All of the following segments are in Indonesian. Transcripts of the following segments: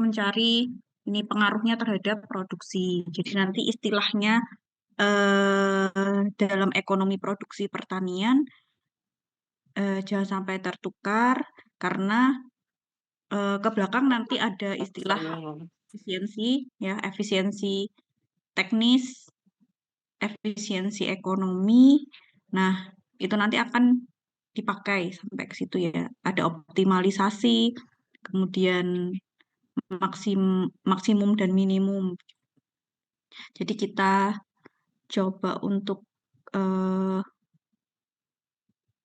mencari ini pengaruhnya terhadap produksi. Jadi nanti istilahnya dalam ekonomi produksi pertanian jangan sampai tertukar karena ke belakang nanti ada istilah efisiensi, ya, efisiensi teknis, efisiensi ekonomi. Nah, itu nanti akan dipakai sampai ke situ ya. Ada optimalisasi, kemudian maksimum dan minimum. Jadi kita coba untuk eh,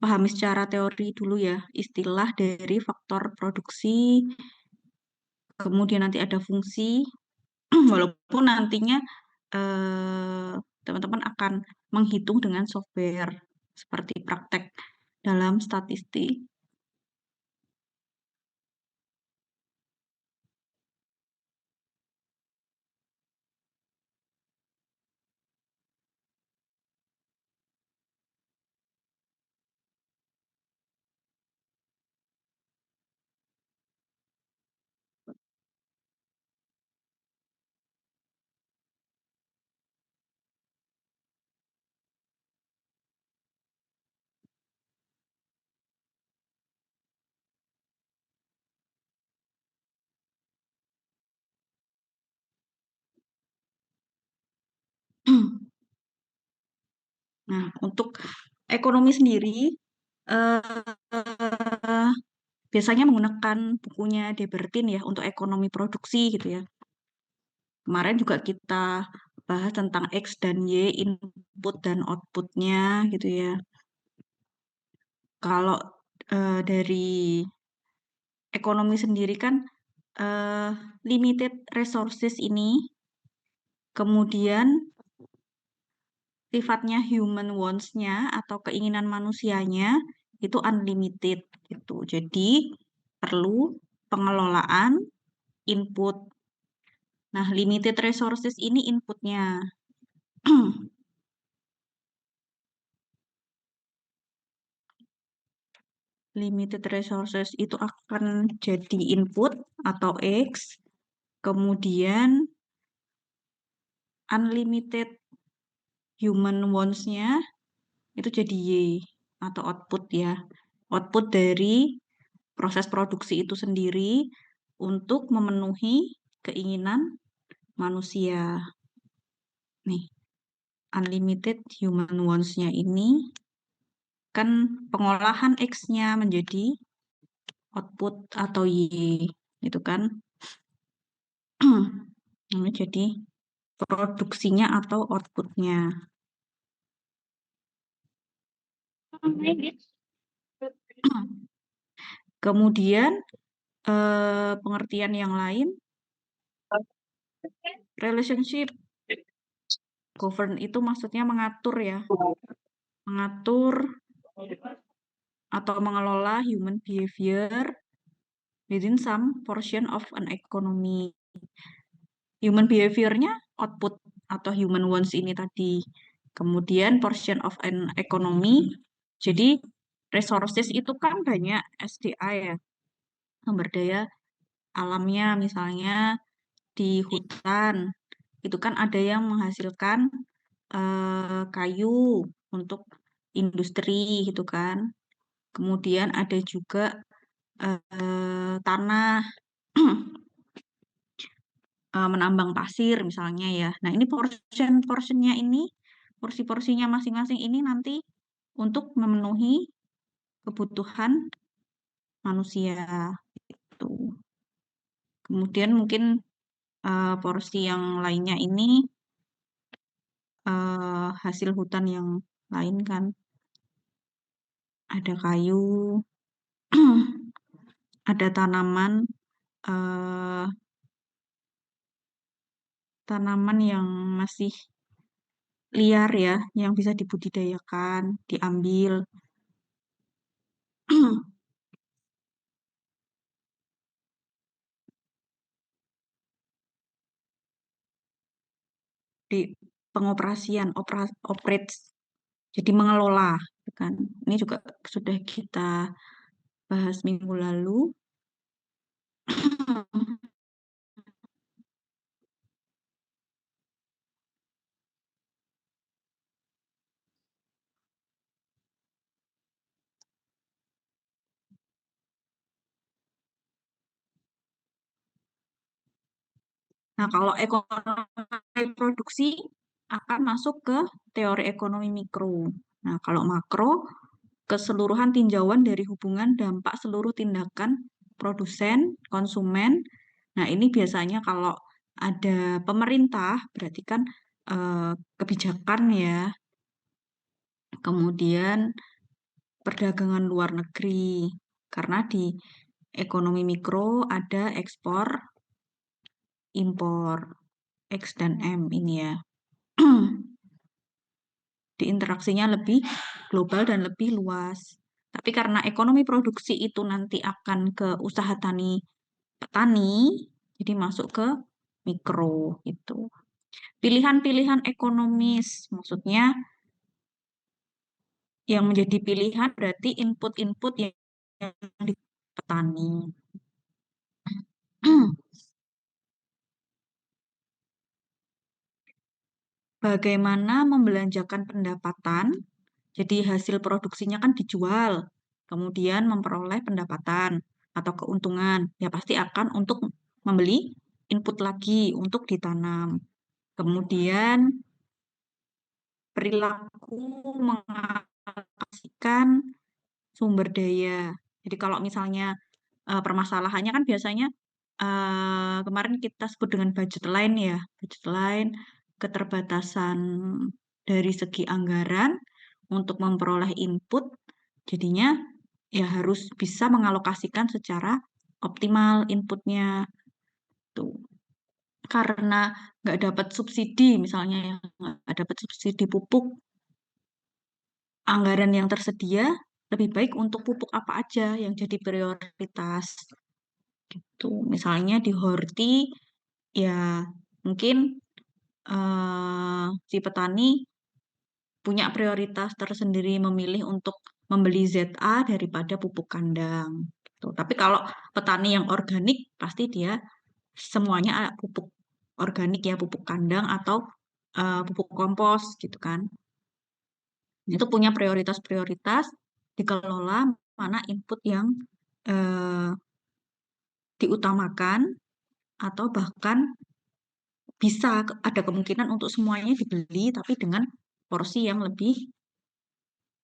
pahami secara teori dulu ya istilah dari faktor produksi, kemudian nanti ada fungsi, walaupun nantinya eh, teman-teman akan menghitung dengan software seperti praktek dalam statistik. Nah, untuk ekonomi sendiri eh, biasanya menggunakan bukunya Debertin ya untuk ekonomi produksi gitu ya. Kemarin juga kita bahas tentang X dan Y, input dan outputnya gitu ya. Kalau dari ekonomi sendiri kan eh, limited resources ini, kemudian sifatnya human wants-nya atau keinginan manusianya itu unlimited gitu. Jadi perlu pengelolaan input. Nah, limited resources ini inputnya. Limited resources itu akan jadi input atau X, kemudian unlimited human wants-nya itu jadi Y atau output ya. Output dari proses produksi itu sendiri untuk memenuhi keinginan manusia. Nih, unlimited human wants-nya ini kan pengolahan X-nya menjadi output atau Y, itu kan. Ini jadi produksinya atau outputnya. Kemudian pengertian yang lain, relationship govern itu maksudnya mengatur ya, mengatur atau mengelola human behavior within some portion of an economy. Human behavior-nya output atau human wants ini tadi. Kemudian portion of an economy. Jadi resources itu kan banyak SDA ya, sumber daya alamnya misalnya di hutan. Itu kan ada yang menghasilkan kayu untuk industri gitu kan. Kemudian ada juga tanah menambang pasir misalnya ya. Nah, ini portion-portionnya ini, porsi-porsinya masing-masing ini nanti untuk memenuhi kebutuhan manusia itu. Kemudian mungkin porsi yang lainnya ini hasil hutan yang lain kan. Ada kayu, ada eh, tanaman yang masih liar ya, yang bisa dibudidayakan, diambil. Di pengoperasian, operates, jadi mengelola, kan. Ini juga sudah kita bahas minggu lalu. Nah, kalau ekonomi produksi akan masuk ke teori ekonomi mikro. Nah, kalau makro, keseluruhan tinjauan dari hubungan dampak seluruh tindakan produsen, konsumen. Nah, ini biasanya kalau ada pemerintah, berarti kan kebijakan ya. Kemudian perdagangan luar negeri. Karena di ekonomi mikro ada ekspor, impor, X dan M ini ya. Di interaksinya lebih global dan lebih luas. Tapi karena ekonomi produksi itu nanti akan ke usaha tani petani, jadi masuk ke mikro itu. Pilihan-pilihan ekonomis, maksudnya yang menjadi pilihan berarti input-input yang di petani. Bagaimana membelanjakan pendapatan? Jadi hasil produksinya kan dijual, kemudian memperoleh pendapatan atau keuntungan. Ya pasti akan untuk membeli input lagi untuk ditanam. Kemudian perilaku mengalokasikan sumber daya. Jadi kalau misalnya permasalahannya kan biasanya kemarin kita sebut dengan budget line ya, budget line, keterbatasan dari segi anggaran untuk memperoleh input, jadinya ya harus bisa mengalokasikan secara optimal inputnya tuh. Karena nggak dapat subsidi, misalnya ya nggak dapat subsidi pupuk, anggaran yang tersedia lebih baik untuk pupuk apa aja yang jadi prioritas. Gitu. Misalnya di Horti ya mungkin si petani punya prioritas tersendiri memilih untuk membeli ZA daripada pupuk kandang. Gitu. Tapi kalau petani yang organik pasti dia semuanya ada pupuk organik ya, pupuk kandang atau pupuk kompos gitu kan. Itu punya prioritas-prioritas dikelola mana input yang eh, diutamakan atau bahkan bisa ada kemungkinan untuk semuanya dibeli tapi dengan porsi yang lebih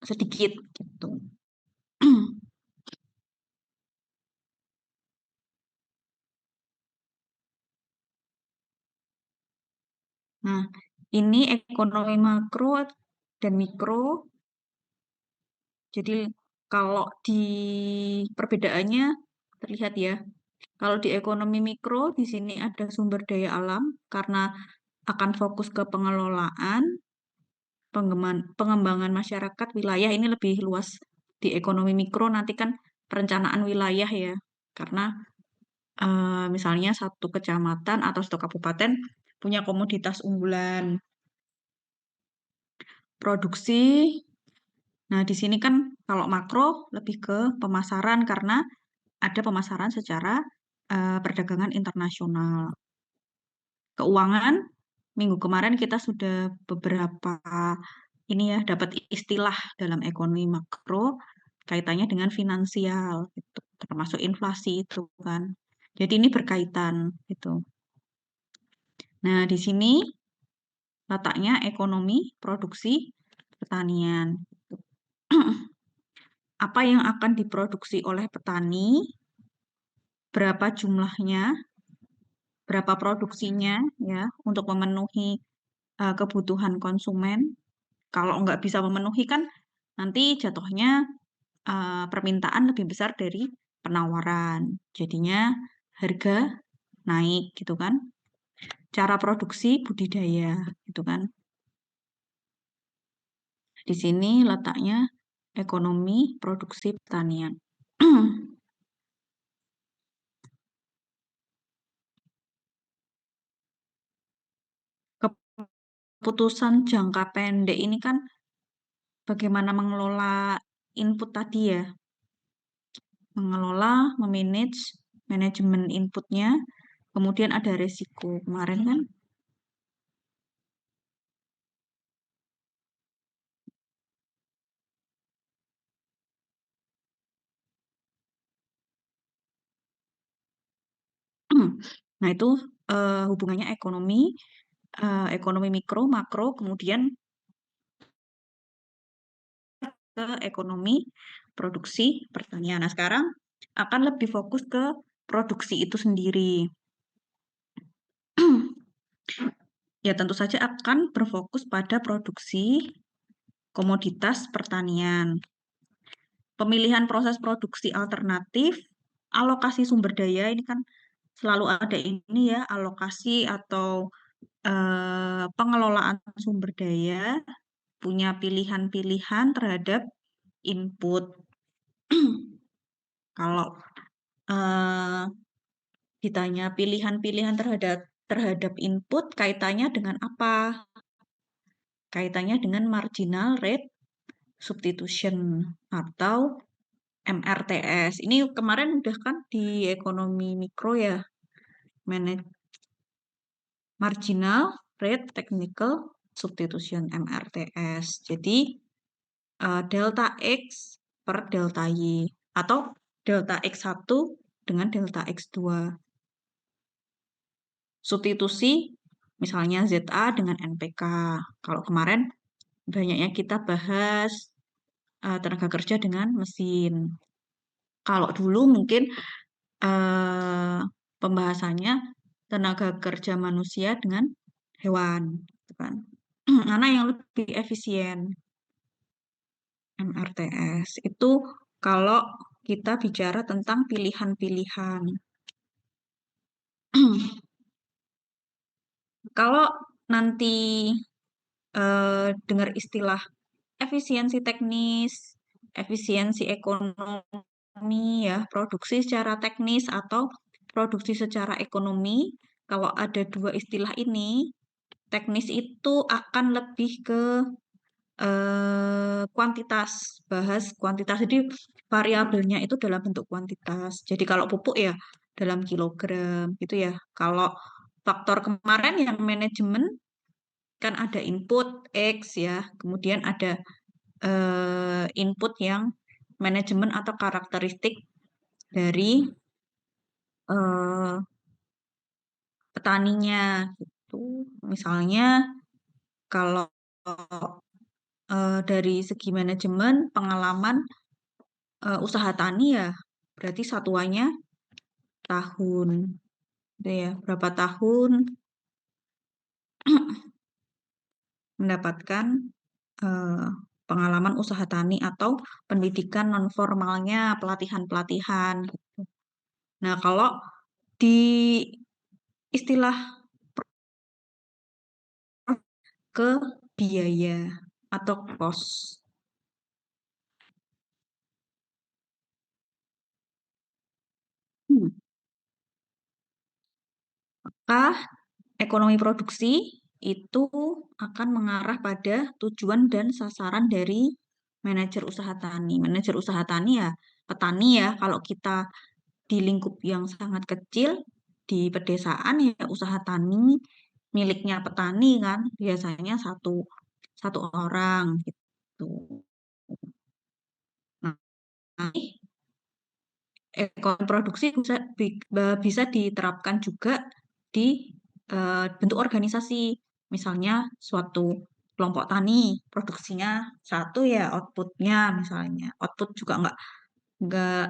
sedikit gitu. Nah, ini ekonomi makro dan mikro. Jadi kalau di perbedaannya terlihat ya. Kalau di ekonomi mikro di sini ada sumber daya alam karena akan fokus ke pengelolaan, pengembangan masyarakat wilayah ini lebih luas di ekonomi mikro nanti kan perencanaan wilayah ya. Karena misalnya satu kecamatan atau satu kabupaten punya komoditas unggulan produksi. Nah, di sini kan kalau makro lebih ke pemasaran karena ada pemasaran secara perdagangan internasional. Keuangan, minggu kemarin kita sudah beberapa ini ya dapat istilah dalam ekonomi makro kaitannya dengan finansial gitu, termasuk inflasi itu kan. Jadi ini berkaitan gitu. Nah, di sini letaknya ekonomi, produksi, pertanian. Apa yang akan diproduksi oleh petani, berapa jumlahnya, berapa produksinya ya untuk memenuhi kebutuhan konsumen. Kalau nggak bisa memenuhi kan nanti jatuhnya permintaan lebih besar dari penawaran. Jadinya harga naik gitu kan. Cara produksi budidaya gitu kan. Di sini letaknya ekonomi produksi pertanian. Keputusan jangka pendek ini kan bagaimana mengelola input tadi ya, mengelola, memanage, manajemen inputnya, kemudian ada resiko. Kemarin kan nah itu hubungannya ekonomi mikro, makro, kemudian ke ekonomi produksi pertanian. Nah, sekarang akan lebih fokus ke produksi itu sendiri. Ya, tentu saja akan berfokus pada produksi komoditas pertanian. Pemilihan proses produksi alternatif, alokasi sumber daya, ini kan selalu ada ini ya, alokasi atau pengelolaan sumber daya, punya pilihan-pilihan terhadap input. Kalau eh, ditanya pilihan-pilihan terhadap input, kaitannya dengan apa? Kaitannya dengan marginal rate substitution atau MRTS. Ini kemarin udah kan di ekonomi mikro ya, marginal rate technical substitution MRTS. Jadi delta X per delta Y atau delta X1 dengan delta X2. Substitusi misalnya ZA dengan NPK. Kalau kemarin banyaknya kita bahas tenaga kerja dengan mesin. Kalau dulu mungkin eh, pembahasannya tenaga kerja manusia dengan hewan, gitu kan. Mana yang lebih efisien? MRTS itu kalau kita bicara tentang pilihan-pilihan. Kalau nanti dengar istilah efisiensi teknis, efisiensi ekonomi ya, produksi secara teknis atau produksi secara ekonomi, kalau ada dua istilah ini, teknis itu akan lebih ke kuantitas, bahas kuantitas. Jadi variabelnya itu dalam bentuk kuantitas. Jadi kalau pupuk ya dalam kilogram gitu ya. Kalau faktor kemarin yang manajemen kan ada input X ya, kemudian ada input yang manajemen atau karakteristik dari eh, petaninya gitu. Misalnya kalau dari segi manajemen pengalaman usaha tani ya berarti satuannya tahun gitu ya. Berapa tahun mendapatkan eh, pengalaman usaha tani atau pendidikan non formalnya, pelatihan-pelatihan gitu. Nah, kalau di istilah ke biaya atau cost. Maka ekonomi produksi itu akan mengarah pada tujuan dan sasaran dari manajer usaha tani. Manajer usaha tani ya petani ya. Kalau kita di lingkup yang sangat kecil di pedesaan ya usaha tani miliknya petani kan biasanya satu satu orang gitu. Nah, ekonomi produksi bisa diterapkan juga di bentuk organisasi. Misalnya suatu kelompok tani produksinya satu ya outputnya misalnya. Output juga nggak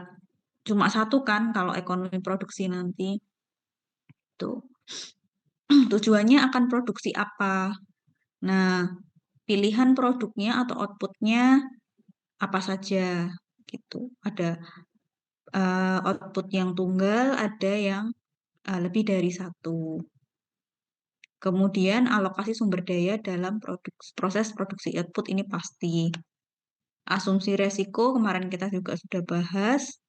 cuma satu kan kalau ekonomi produksi nanti tuh. Tujuannya akan produksi apa? Nah, pilihan produknya atau outputnya apa saja gitu. Ada output yang tunggal, ada yang lebih dari satu. Kemudian alokasi sumber daya dalam proses produksi output ini pasti. Asumsi resiko kemarin kita juga sudah bahas.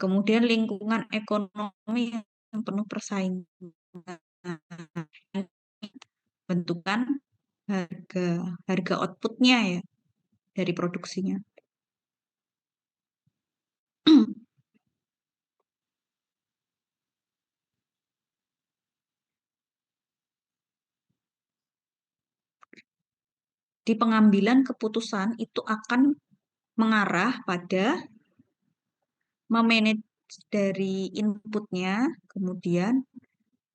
Kemudian lingkungan ekonomi yang penuh persaingan. Bentukan harga harga outputnya ya dari produksinya. Di pengambilan keputusan itu akan mengarah pada memanage dari inputnya, kemudian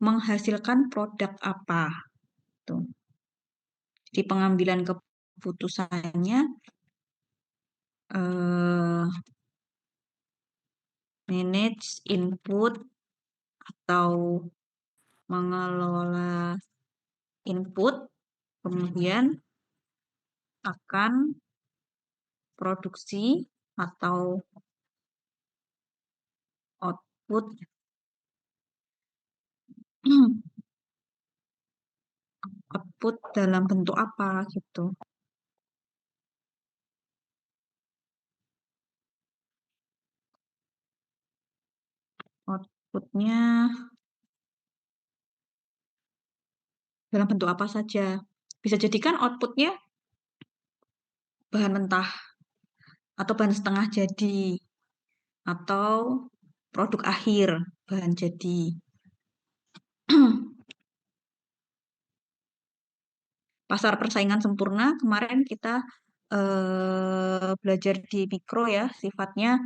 menghasilkan produk apa. Tuh. Jadi pengambilan keputusannya eh, manage input atau mengelola input, kemudian akan produksi atau output output dalam bentuk apa gitu. Outputnya dalam bentuk apa saja. Bisa jadi kan outputnya bahan mentah atau bahan setengah jadi atau produk akhir bahan jadi. Pasar persaingan sempurna kemarin kita belajar di mikro ya, sifatnya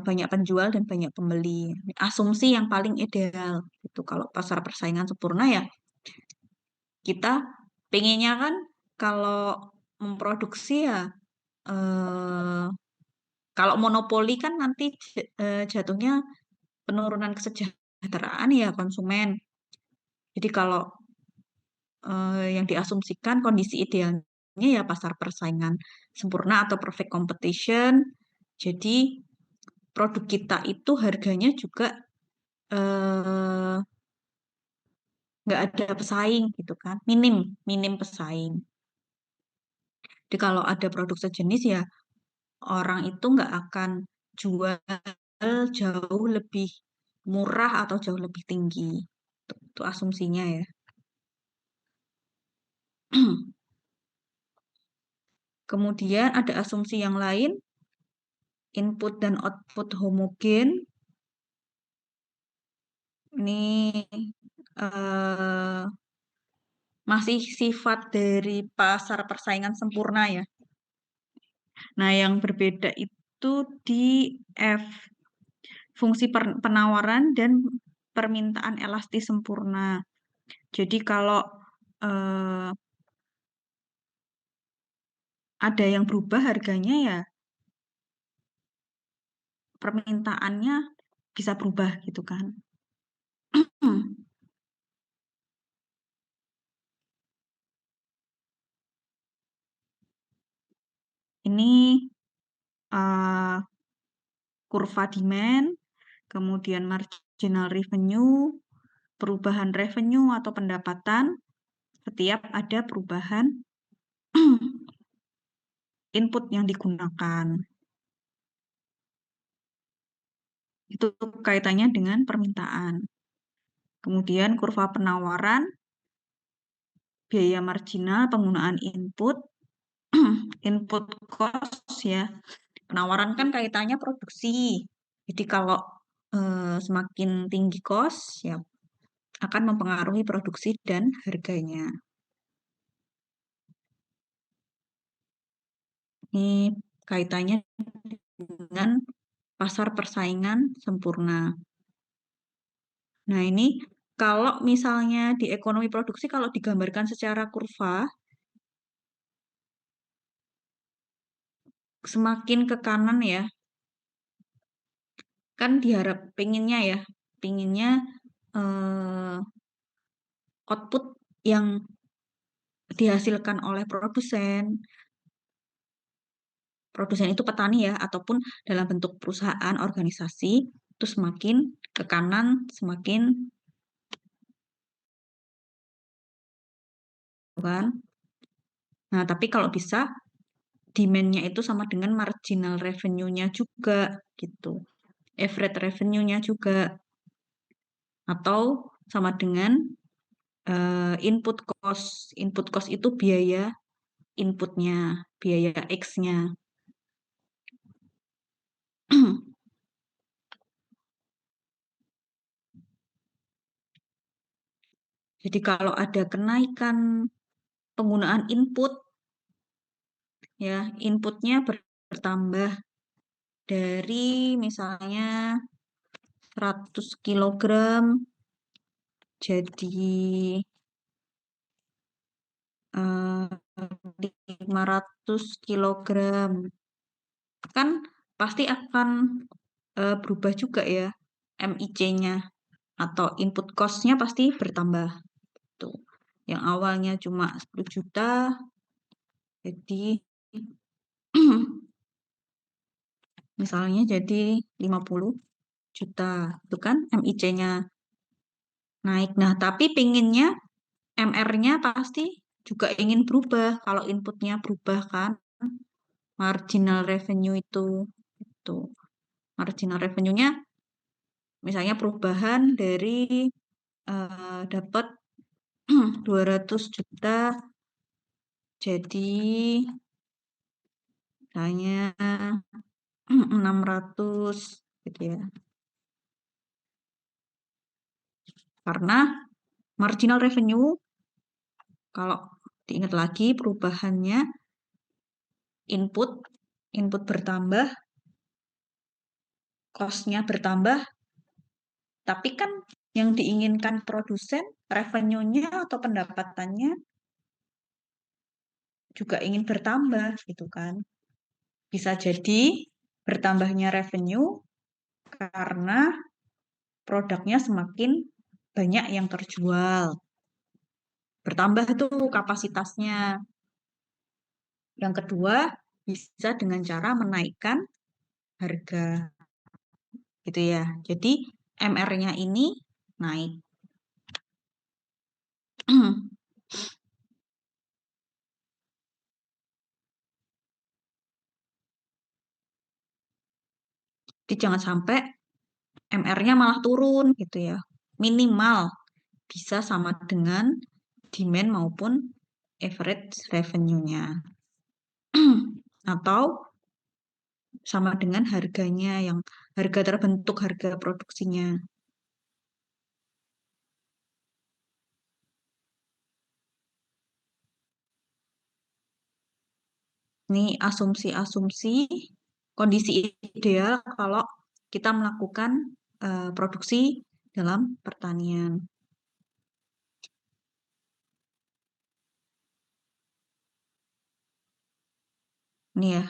banyak penjual dan banyak pembeli. Asumsi yang paling ideal itu kalau pasar persaingan sempurna ya kita pengennya kan kalau memproduksi ya eh, kalau monopoli kan nanti jatuhnya penurunan kesejahteraan ya konsumen. Jadi kalau yang diasumsikan kondisi idealnya ya pasar persaingan sempurna atau perfect competition. Jadi produk kita itu harganya juga eh, nggak ada pesaing gitu kan, minim minim pesaing. Jadi kalau ada produk sejenis ya orang itu nggak akan jual jauh lebih murah atau jauh lebih tinggi. Itu asumsinya ya. Kemudian ada asumsi yang lain, input dan output homogen. Ini eh, masih sifat dari pasar persaingan sempurna ya. Nah, yang berbeda itu di F, fungsi penawaran dan permintaan elastis sempurna. Jadi kalau eh, ada yang berubah harganya ya permintaannya bisa berubah gitu kan. Ini eh, kurva demand, kemudian marginal revenue, perubahan revenue atau pendapatan setiap ada perubahan input yang digunakan. Itu kaitannya dengan permintaan. Kemudian kurva penawaran, biaya marginal penggunaan input, input cost ya. Penawaran kan kaitannya produksi. Jadi kalau semakin tinggi cost ya akan mempengaruhi produksi dan harganya. Ini kaitannya dengan pasar persaingan sempurna. Nah, ini kalau misalnya di ekonomi produksi, kalau digambarkan secara kurva, semakin ke kanan ya, kan diharap pinginnya ya, pinginnya eh, output yang dihasilkan oleh produsen, produsen itu petani ya, ataupun dalam bentuk perusahaan, organisasi, itu semakin ke kanan, semakin kan. Nah, tapi kalau bisa demand-nya itu sama dengan marginal revenue-nya juga gitu. Average revenue-nya juga atau sama dengan input cost. Input cost itu biaya inputnya, biaya X-nya. Jadi kalau ada kenaikan penggunaan input, ya inputnya bertambah dari misalnya 100 kilogram jadi 500 kilogram. Kan pasti akan berubah juga ya MIC-nya atau input cost-nya pasti bertambah. Tuh. Yang awalnya cuma 10 juta, jadi misalnya jadi 50 juta. Itu kan MIC-nya naik. Nah, tapi pinginnya MR-nya pasti juga ingin berubah. Kalau inputnya berubah kan, marginal revenue itu marginal revenue-nya misalnya perubahan dari dapat 200 juta jadi hanya 600 gitu ya. Karena marginal revenue kalau diingat lagi perubahannya input input bertambah, cost-nya bertambah, tapi kan yang diinginkan produsen revenue-nya atau pendapatannya juga ingin bertambah gitu kan. Bisa jadi bertambahnya revenue karena produknya semakin banyak yang terjual. Bertambah tuh kapasitasnya. Yang kedua, bisa dengan cara menaikkan harga gitu ya. Jadi MR-nya ini naik. Jadi jangan sampai MR-nya malah turun gitu ya. Minimal bisa sama dengan demand maupun average revenue-nya. Atau sama dengan harganya yang harga terbentuk, harga produksinya. Ini asumsi-asumsi kondisi ideal kalau kita melakukan produksi dalam pertanian. Ini ya,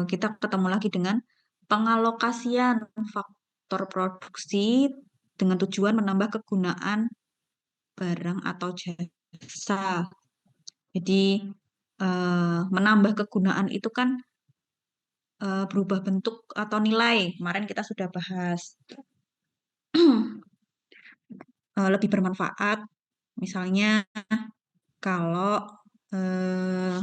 kita ketemu lagi dengan pengalokasian faktor produksi dengan tujuan menambah kegunaan barang atau jasa. Jadi menambah kegunaan itu kan berubah bentuk atau nilai. Kemarin kita sudah bahas lebih bermanfaat. Misalnya kalau eh,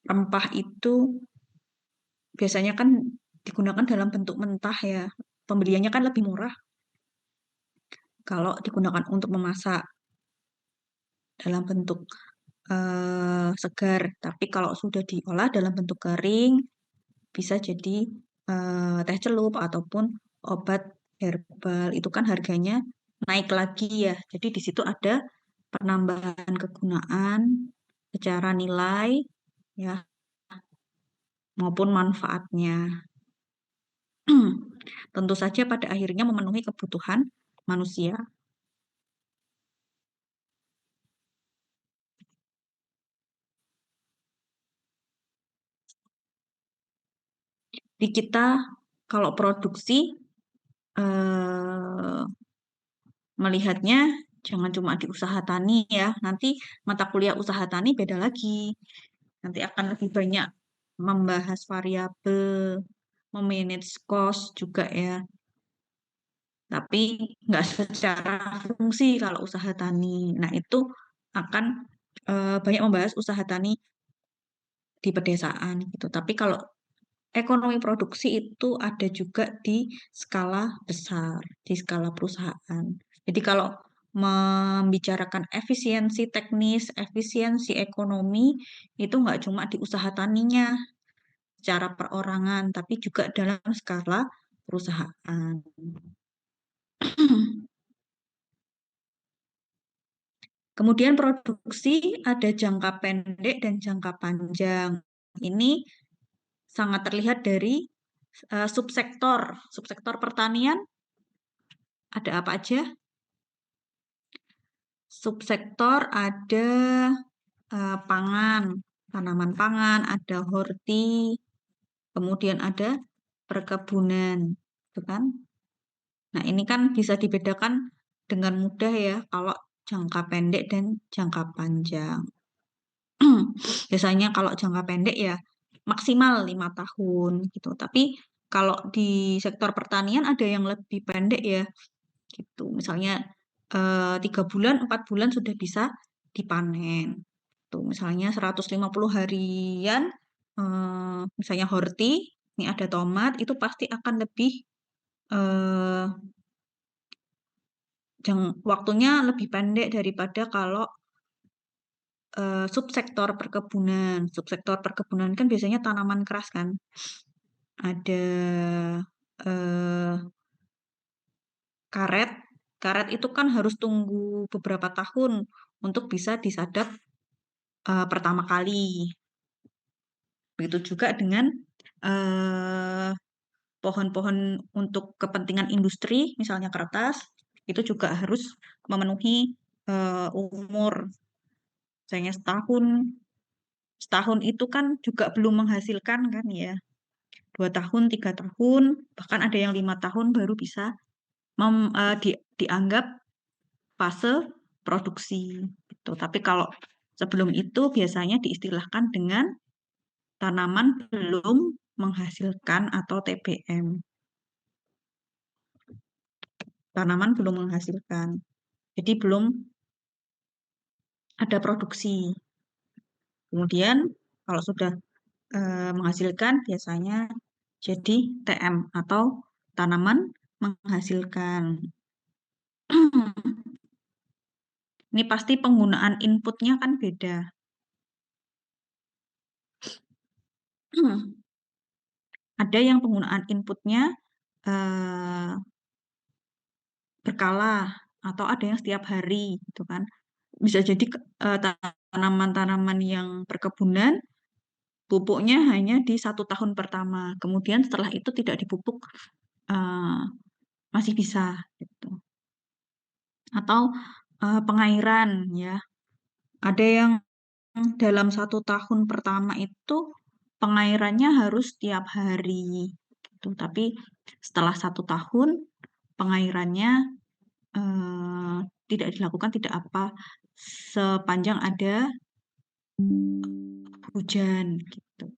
rempah itu biasanya kan digunakan dalam bentuk mentah ya. Pembeliannya kan lebih murah kalau digunakan untuk memasak dalam bentuk segar. Tapi kalau sudah diolah dalam bentuk kering, bisa jadi teh celup ataupun obat herbal. Itu kan harganya naik lagi ya. Jadi di situ ada penambahan kegunaan secara nilai ya maupun manfaatnya. Tentu saja pada akhirnya memenuhi kebutuhan manusia. Di kita kalau produksi eh, melihatnya jangan cuma di usaha tani ya. Nanti mata kuliah usaha tani beda lagi. Nanti akan lebih banyak membahas variabel, memanage cost juga ya. Tapi nggak secara fungsi kalau usaha tani. Nah, itu akan banyak membahas usaha tani di pedesaan gitu. Tapi kalau ekonomi produksi itu ada juga di skala besar, di skala perusahaan. Jadi kalau membicarakan efisiensi teknis, efisiensi ekonomi, itu nggak cuma di usaha taninya secara perorangan, tapi juga dalam skala perusahaan. Kemudian produksi ada jangka pendek dan jangka panjang. Ini sangat terlihat dari subsektor pertanian Ada apa aja? Subsektor ada pangan, tanaman pangan, ada horti, kemudian ada perkebunan, gitu kan? Nah, ini kan bisa dibedakan dengan mudah ya kalau jangka pendek dan jangka panjang. Biasanya kalau jangka pendek ya maksimal 5 tahun gitu. Tapi kalau di sektor pertanian ada yang lebih pendek ya gitu. Misalnya 3 bulan, 4 bulan sudah bisa dipanen. Tuh, misalnya 150 harian, misalnya horti, ini ada tomat, itu pasti akan lebih eh, waktunya lebih pendek daripada kalau subsektor perkebunan. Subsektor perkebunan kan biasanya tanaman keras kan. Ada eh, karet. Karet itu kan harus tunggu beberapa tahun untuk bisa disadap pertama kali. Begitu juga dengan eh, pohon-pohon untuk kepentingan industri, misalnya kertas, itu juga harus memenuhi umur, misalnya setahun. Setahun itu kan juga belum menghasilkan kan ya. 2 tahun, 3 tahun, bahkan ada yang 5 tahun baru bisa dianggap fase produksi. Gitu. Tapi kalau sebelum itu biasanya diistilahkan dengan tanaman belum menghasilkan atau TBM. Tanaman belum menghasilkan. Jadi belum ada produksi. Kemudian kalau sudah menghasilkan biasanya jadi TM atau tanaman menghasilkan. Ini pasti penggunaan inputnya kan beda. Ada yang penggunaan inputnya eh, berkala atau ada yang setiap hari gitu kan. Bisa jadi tanaman-tanaman yang perkebunan pupuknya hanya di 1 tahun pertama. Kemudian setelah itu tidak dipupuk eh, masih bisa gitu. Atau pengairan ya. Ada yang dalam 1 tahun pertama itu pengairannya harus tiap hari gitu. Tapi setelah 1 tahun pengairannya eh, tidak dilakukan tidak apa sepanjang ada hujan gitu.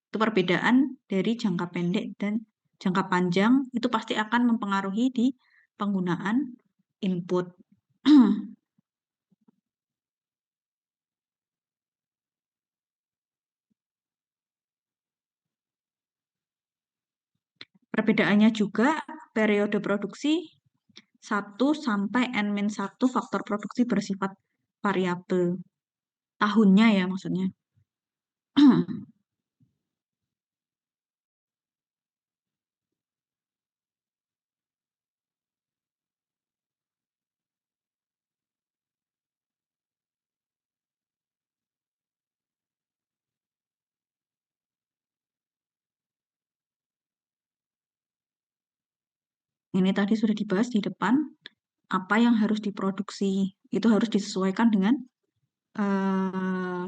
Itu perbedaan dari jangka pendek dan jangka panjang itu pasti akan mempengaruhi di penggunaan input. Perbedaannya juga periode produksi 1 sampai N-1 faktor produksi bersifat variabel. Tahunnya ya maksudnya. Ini tadi sudah dibahas di depan, apa yang harus diproduksi. Itu harus disesuaikan dengan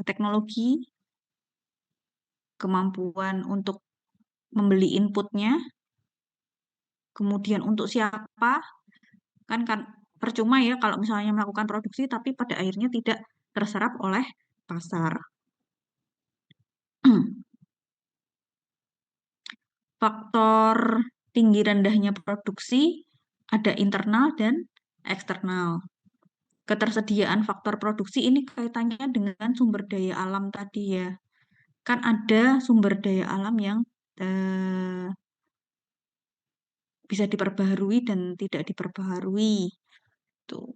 teknologi, kemampuan untuk membeli inputnya, kemudian untuk siapa, kan percuma ya kalau misalnya melakukan produksi tapi pada akhirnya tidak terserap oleh pasar. Faktor tinggi rendahnya produksi ada internal dan eksternal. Ketersediaan faktor produksi ini kaitannya dengan sumber daya alam tadi ya. Kan ada sumber daya alam yang eh, bisa diperbaharui dan tidak diperbaharui. Tuh.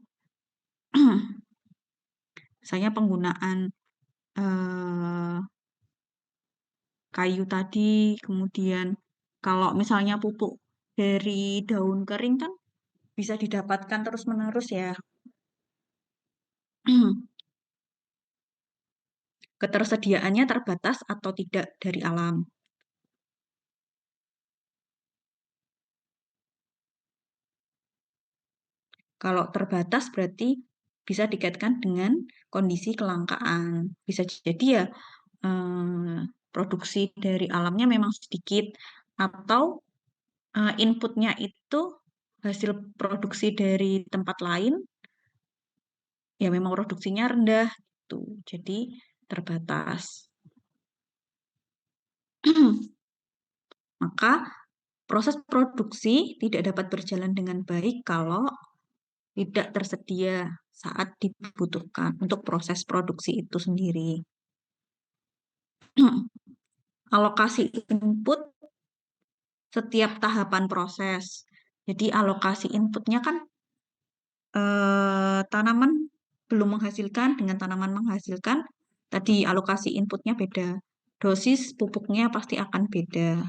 Misalnya penggunaan eh, kayu tadi, kemudian kalau misalnya pupuk dari daun kering kan bisa didapatkan terus-menerus ya. Ketersediaannya terbatas atau tidak dari alam. Kalau terbatas berarti bisa dikaitkan dengan kondisi kelangkaan. Bisa jadi ya produksi dari alamnya memang sedikit atau inputnya itu hasil produksi dari tempat lain ya memang produksinya rendah gitu. Jadi terbatas. Maka proses produksi tidak dapat berjalan dengan baik kalau tidak tersedia saat dibutuhkan untuk proses produksi itu sendiri. Alokasi input setiap tahapan proses. Jadi alokasi inputnya kan tanaman belum menghasilkan dengan tanaman menghasilkan, tadi alokasi inputnya beda. Dosis pupuknya pasti akan beda.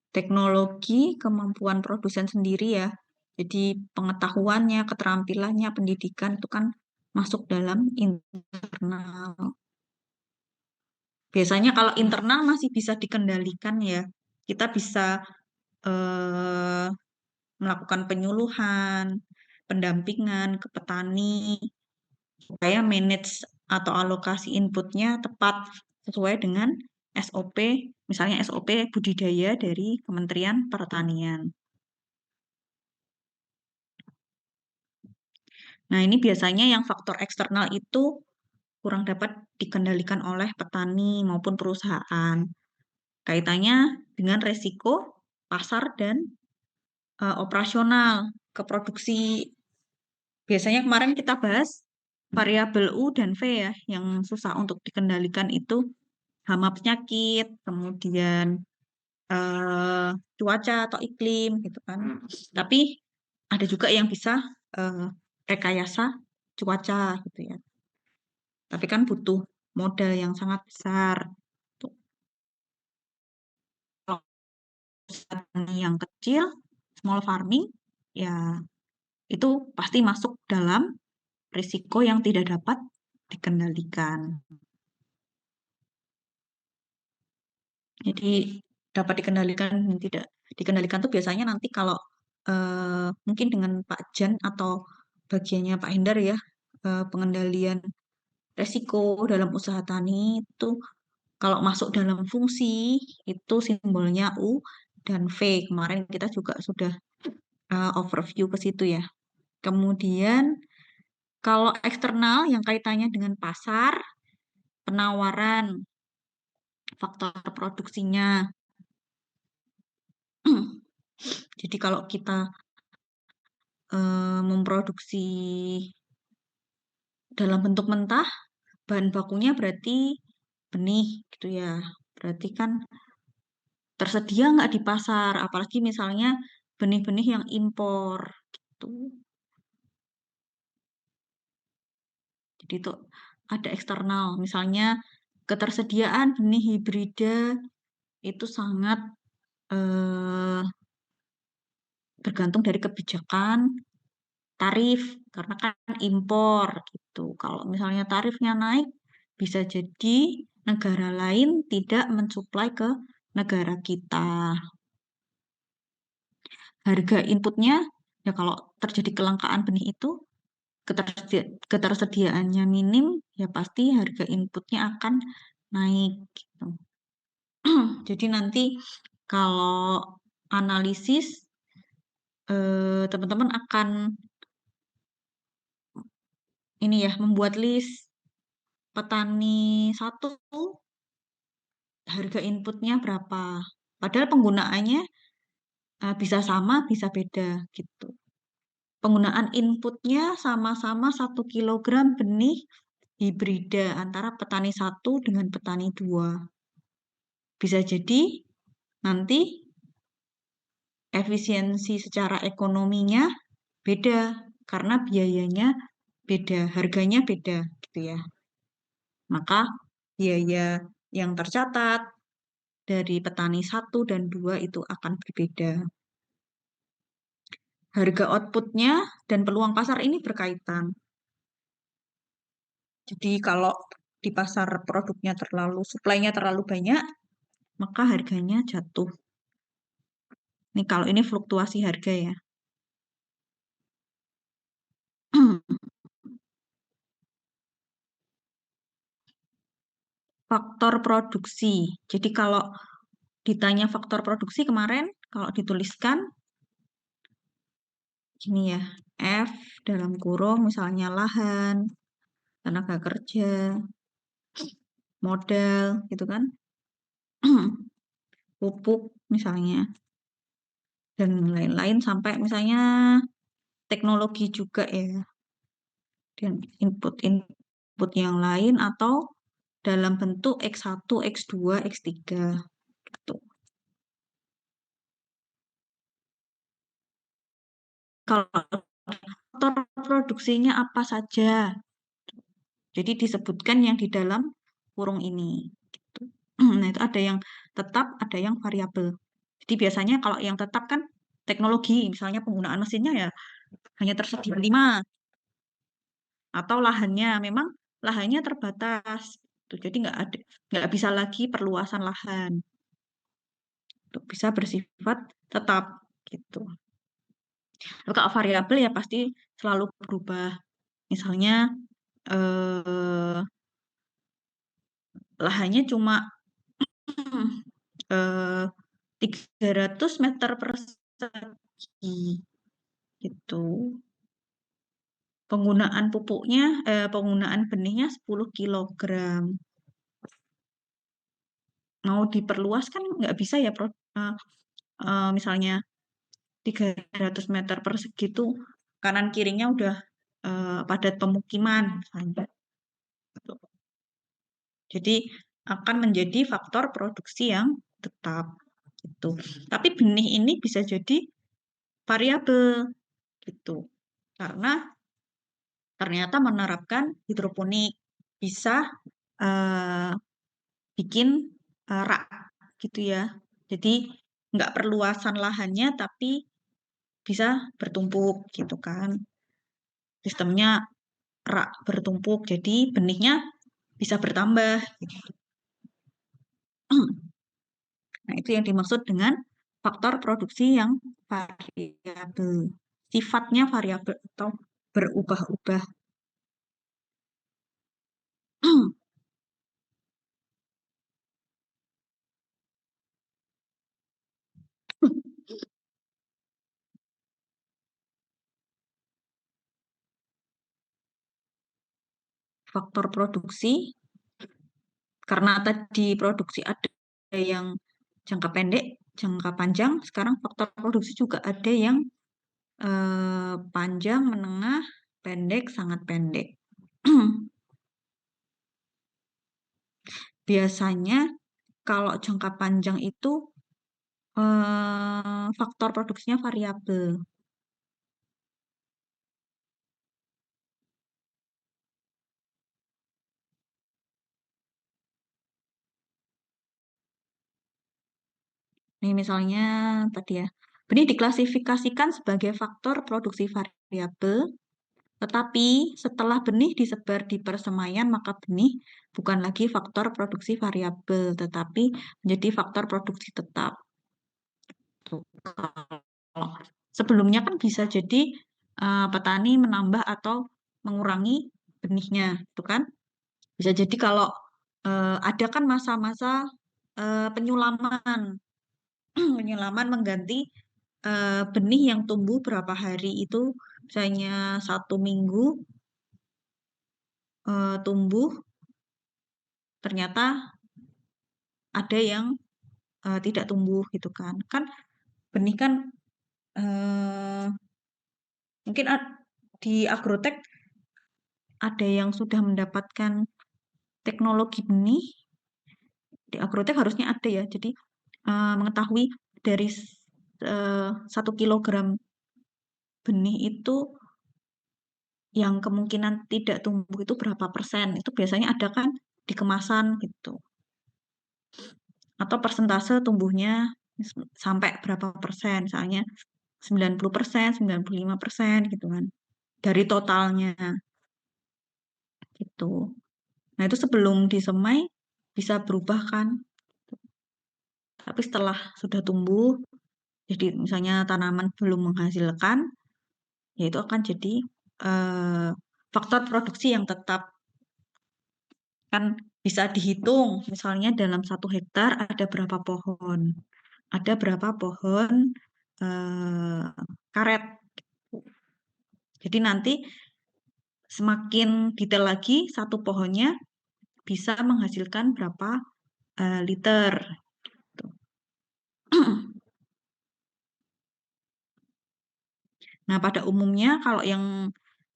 Teknologi, kemampuan produsen sendiri ya. Jadi pengetahuannya, keterampilannya, pendidikan itu kan masuk dalam internal. Biasanya kalau internal masih bisa dikendalikan ya. Kita bisa eh, melakukan penyuluhan, pendampingan ke petani, supaya manage atau alokasi inputnya tepat sesuai dengan SOP, misalnya SOP budidaya dari Kementerian Pertanian. Nah, ini biasanya yang faktor eksternal itu kurang dapat dikendalikan oleh petani maupun perusahaan. Kaitannya dengan resiko pasar dan operasional ke produksi. Biasanya kemarin kita bahas variabel U dan V ya, yang susah untuk dikendalikan itu hama penyakit, kemudian eh, cuaca atau iklim gitu kan. Tapi ada juga yang bisa eh, rekayasa cuaca gitu ya. Tapi kan butuh modal yang sangat besar. Tuh, kalau petani yang kecil, small farming, ya itu pasti masuk dalam risiko yang tidak dapat dikendalikan. Jadi dapat dikendalikan dan tidak dikendalikan tuh biasanya nanti kalau mungkin dengan Pak Jan atau bagiannya Pak Hendar ya, pengendalian resiko dalam usaha tani itu kalau masuk dalam fungsi itu simbolnya U dan V. Kemarin kita juga sudah overview ke situ ya. Kemudian kalau eksternal yang kaitannya dengan pasar, penawaran, faktor produksinya. Jadi kalau kita memproduksi dalam bentuk mentah, bahan bakunya berarti benih gitu ya. Berarti kan tersedia nggak di pasar, apalagi misalnya benih-benih yang impor gitu. Jadi itu ada eksternal, misalnya ketersediaan benih hibrida itu sangat eh, bergantung dari kebijakan tarif karena kan impor gitu. Kalau misalnya tarifnya naik, bisa jadi negara lain tidak mensuplai ke negara kita. Harga inputnya, ya kalau terjadi kelangkaan benih itu, ketersediaannya minim, ya pasti harga inputnya akan naik gitu. Jadi nanti kalau analisis, teman-teman akan ini ya membuat list petani satu harga inputnya berapa. Padahal penggunaannya bisa sama, bisa beda gitu. Penggunaan inputnya sama-sama 1 kilogram benih hibrida antara petani satu dengan petani dua. Bisa jadi nanti efisiensi secara ekonominya beda karena biayanya beda, harganya beda gitu ya. Maka biaya yang tercatat dari petani satu dan dua itu akan berbeda. Harga outputnya dan peluang pasar ini berkaitan. Jadi kalau di pasar produknya supply-nya terlalu banyak, maka harganya jatuh. Ini kalau ini fluktuasi harga ya. Faktor produksi. Jadi kalau ditanya faktor produksi kemarin, kalau dituliskan gini ya, F dalam kurung misalnya lahan, tenaga kerja, modal gitu kan, pupuk misalnya, dan lain-lain sampai misalnya teknologi juga ya, dan input-input yang lain atau dalam bentuk X1, X2, X3 gitu. Kalau faktor produksinya apa saja, jadi disebutkan yang di dalam kurung ini. Gitu. Nah, itu ada yang tetap, ada yang variabel. Jadi biasanya kalau yang tetap kan teknologi, misalnya penggunaan mesinnya ya hanya tersedia 5, atau lahannya memang lahannya terbatas. Tuh, jadi nggak bisa lagi perluasan lahan. Tuh, bisa bersifat tetap gitu. Kalau variabel ya pasti selalu berubah. Misalnya eh, lahannya cuma eh, 300 meter persegi gitu. Penggunaan benihnya 10 kilogram. Mau diperluas kan nggak bisa ya, misalnya 300 meter persegi itu kanan kirinya udah padat pemukiman misalnya. Gitu. Jadi akan menjadi faktor produksi yang tetap gitu. Tapi benih ini bisa jadi variabel gitu. Karena ternyata menerapkan hidroponik bisa eh, bikin rak gitu ya. Jadi nggak perluasan lahannya tapi bisa bertumpuk gitu kan. Sistemnya rak bertumpuk jadi benihnya bisa bertambah gitu. Nah, itu yang dimaksud dengan faktor produksi yang variabel. Sifatnya variabel atau berubah-ubah. Faktor produksi, karena tadi produksi ada yang jangka pendek, jangka panjang, sekarang faktor produksi juga ada yang panjang, menengah, pendek, sangat pendek. Biasanya kalau jangka panjang itu faktor produksinya variabel. Nih misalnya tadi ya, benih diklasifikasikan sebagai faktor produksi variabel, tetapi setelah benih disebar di persemaian, maka benih bukan lagi faktor produksi variabel, tetapi menjadi faktor produksi tetap. Tuh. Kalau sebelumnya kan bisa jadi petani menambah atau mengurangi benihnya, itu kan? Bisa jadi kalau ada kan masa-masa penyulaman, penyulaman mengganti benih yang tumbuh berapa hari itu, misalnya 1 minggu tumbuh, ternyata ada yang tidak tumbuh gitu kan. Kan benih kan eh, mungkin di agrotek ada yang sudah mendapatkan teknologi benih, di agrotek harusnya ada ya. Jadi mengetahui dari 1 kilogram benih itu yang kemungkinan tidak tumbuh itu berapa persen. Itu biasanya ada kan di kemasan gitu. Atau persentase tumbuhnya sampai berapa persen. Misalnya 90%, 95% gitu kan. Dari totalnya gitu. Nah itu sebelum disemai bisa berubah kan. Tapi setelah sudah tumbuh Jadi misalnya tanaman belum menghasilkan, ya itu akan jadi eh, faktor produksi yang tetap kan bisa dihitung. Misalnya dalam 1 hektar ada berapa pohon, ada berapa pohon karet. Jadi nanti semakin detail lagi satu pohonnya bisa menghasilkan berapa liter. Tuh. Nah, pada umumnya kalau yang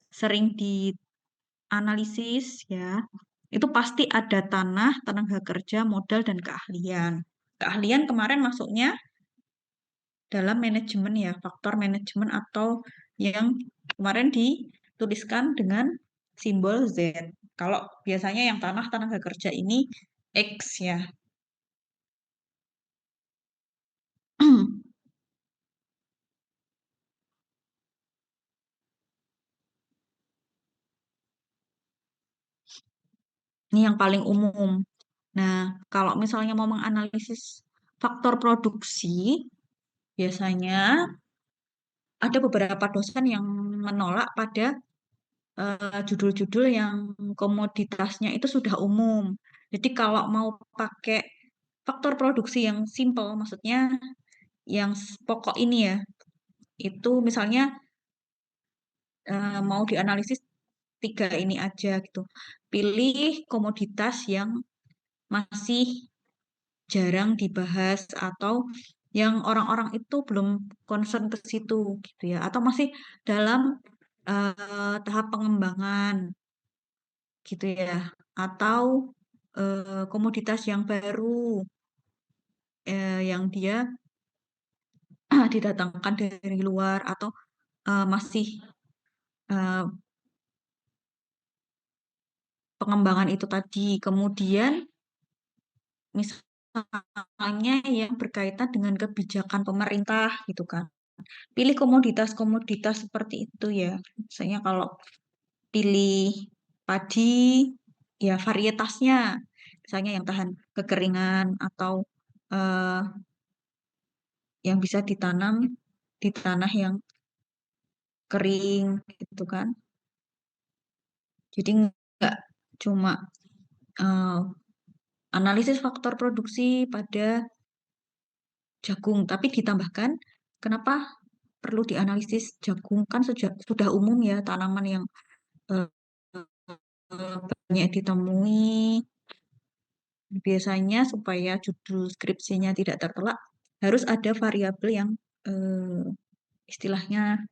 sering dianalisis ya, itu pasti ada tanah, tenaga kerja, modal, dan keahlian. Keahlian kemarin masuknya dalam manajemen ya, faktor manajemen atau yang kemarin dituliskan dengan simbol Z. Kalau biasanya yang tanah, tenaga kerja ini X ya. Ini yang paling umum. Nah, kalau misalnya mau menganalisis faktor produksi, biasanya ada beberapa dosen yang menolak pada judul-judul yang komoditasnya itu sudah umum. Jadi kalau mau pakai faktor produksi yang simple, maksudnya yang pokok ini ya, itu misalnya mau dianalisis 3 ini aja gitu. Pilih komoditas yang masih jarang dibahas atau yang orang-orang itu belum concern ke situ gitu ya, atau masih dalam tahap pengembangan gitu ya, atau komoditas yang baru yang dia didatangkan dari luar atau masih eh, pengembangan itu tadi. Kemudian misalnya yang berkaitan dengan kebijakan pemerintah gitu kan. Pilih komoditas-komoditas seperti itu ya. Misalnya kalau pilih padi, ya varietasnya. Misalnya yang tahan kekeringan atau eh, yang bisa ditanam di tanah yang kering gitu kan. Jadi nggak cuma eh, analisis faktor produksi pada jagung, tapi ditambahkan kenapa perlu dianalisis jagung kan sudah umum ya tanaman yang eh, banyak ditemui. Biasanya supaya judul skripsinya tidak tertolak harus ada variabel yang eh, istilahnya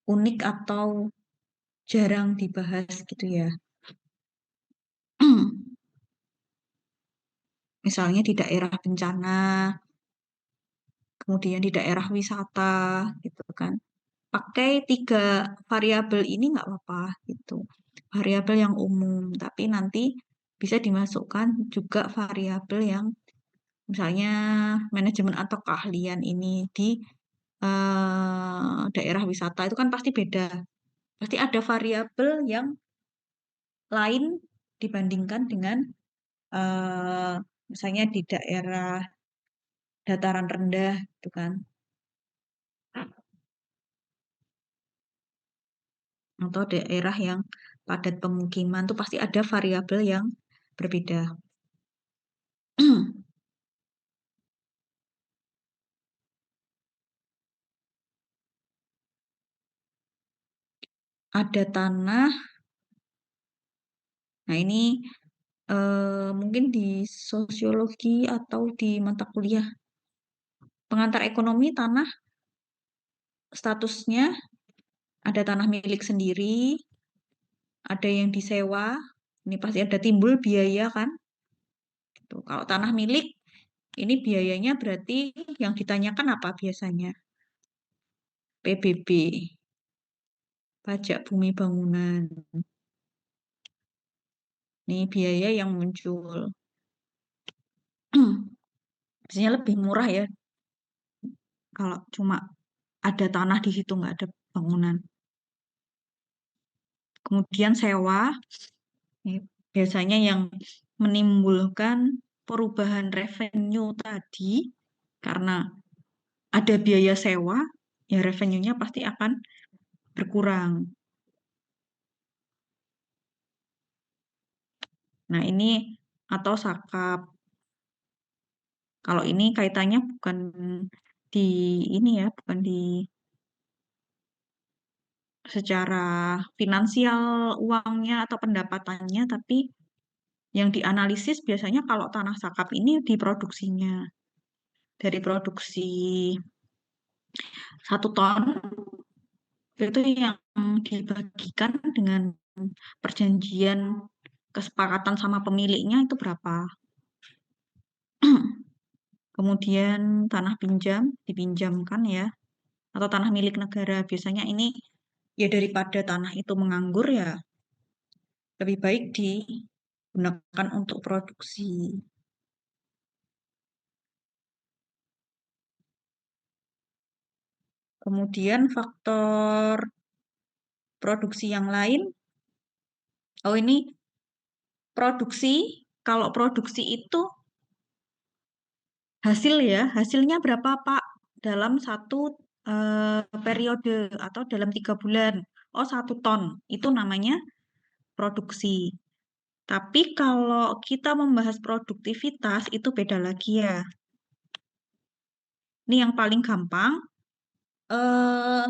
unik atau jarang dibahas gitu ya. Misalnya di daerah bencana, kemudian di daerah wisata gitu kan. Pakai 3 variabel ini nggak apa-apa gitu. Variabel yang umum, tapi nanti bisa dimasukkan juga variabel yang misalnya manajemen atau keahlian ini di daerah wisata itu kan pasti beda. Pasti ada variabel yang lain dibandingkan dengan eh, misalnya di daerah dataran rendah gitu kan. Atau daerah yang padat pemukiman tuh pasti ada variabel yang berbeda. Ada tanah. Nah, ini mungkin di sosiologi atau di mata kuliah pengantar ekonomi tanah statusnya ada tanah milik sendiri, ada yang disewa. Ini pasti ada timbul biaya kan? Tuh, kalau tanah milik ini biayanya berarti yang ditanyakan apa biasanya? PBB, pajak bumi bangunan. Ini biaya yang muncul. Biasanya lebih murah ya kalau cuma ada tanah di situ nggak ada bangunan. Kemudian sewa, ini biasanya yang menimbulkan perubahan revenue tadi Karena ada biaya sewa, ya revenue-nya pasti akan berkurang. Nah, ini atau sakap. Kalau ini kaitannya bukan di ini ya, bukan di secara finansial uangnya atau pendapatannya, tapi yang dianalisis biasanya kalau tanah sakap ini di produksinya. Dari produksi 1 ton itu yang dibagikan dengan perjanjian kesepakatan sama pemiliknya itu berapa. Kemudian tanah pinjam dipinjamkan ya, atau tanah milik negara. Biasanya ini ya daripada tanah itu menganggur ya lebih baik digunakan untuk produksi. Kemudian faktor produksi yang lain, oh ini produksi, kalau produksi itu hasil ya, hasilnya berapa Pak dalam satu periode atau dalam 3 bulan. Oh 1 ton, itu namanya produksi. Tapi kalau kita membahas produktivitas itu beda lagi ya. Ini yang paling gampang eh,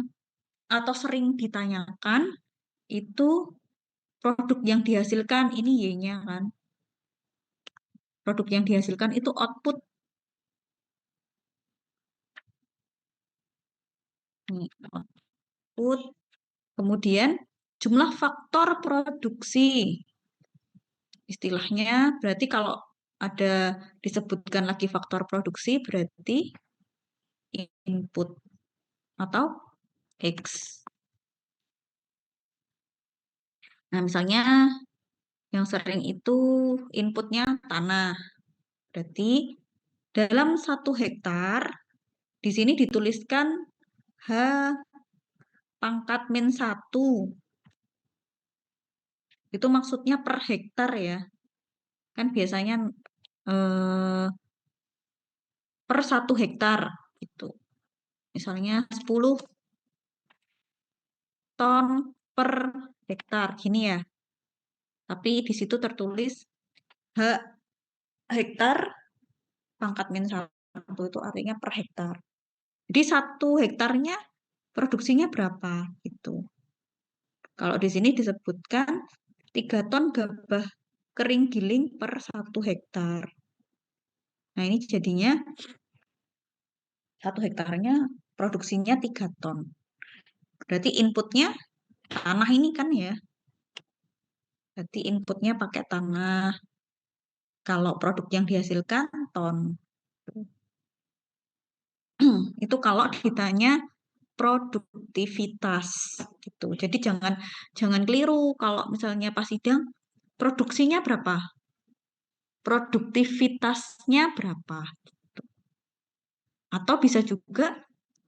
atau sering ditanyakan itu produk yang dihasilkan ini Y-nya kan. Produk yang dihasilkan itu output. Nih, output. Kemudian jumlah faktor produksi. Istilahnya berarti kalau ada disebutkan lagi faktor produksi berarti input atau X. Nah, misalnya yang sering itu inputnya tanah. Berarti dalam 1 hektar di sini dituliskan H pangkat -1. Itu maksudnya per hektar ya. Kan biasanya eh, per 1 hektar itu. Misalnya 10 ton per hektar gini ya. Tapi di situ tertulis H hektar pangkat -1 itu artinya per hektar. Jadi 1 hektarnya produksinya berapa gitu. Kalau di sini disebutkan 3 ton gabah kering giling per 1 hektar. Nah ini jadinya 1 hektarnya produksinya 3 ton. Berarti inputnya tanah ini kan ya. Berarti inputnya pakai tanah. Kalau produk yang dihasilkan ton. Itu kalau ditanya produktivitas gitu. Jadi jangan jangan keliru kalau misalnya pas sidang produksinya berapa? Produktivitasnya berapa? Atau bisa juga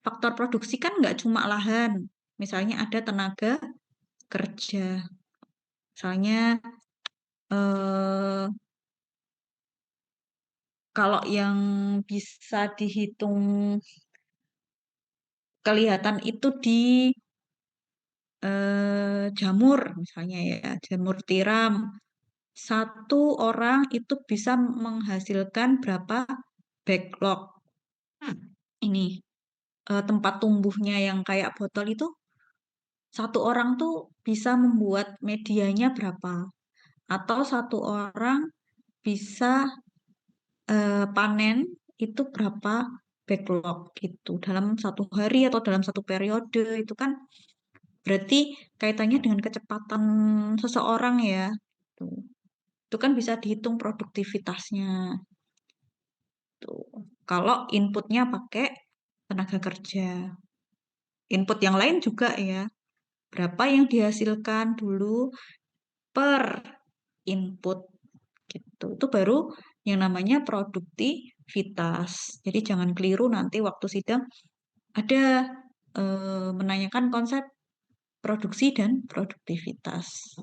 faktor produksi kan nggak cuma lahan. Misalnya ada tenaga kerja. Misalnya eh, kalau yang bisa dihitung kelihatan itu di jamur misalnya ya, jamur tiram. 1 orang itu bisa menghasilkan berapa backlog. Ini tempat tumbuhnya yang kayak botol itu 1 orang tuh bisa membuat medianya berapa. Atau 1 orang bisa panen itu berapa backlog gitu dalam 1 hari atau dalam 1 periode itu kan berarti kaitannya dengan kecepatan seseorang ya. Tuh. Itu kan bisa dihitung produktivitasnya. Tuh. Kalau inputnya pakai tenaga kerja. Input yang lain juga ya. Berapa yang dihasilkan dulu per input gitu. Itu baru yang namanya produktivitas. Jadi jangan keliru nanti waktu sidang ada menanyakan konsep produksi dan produktivitas.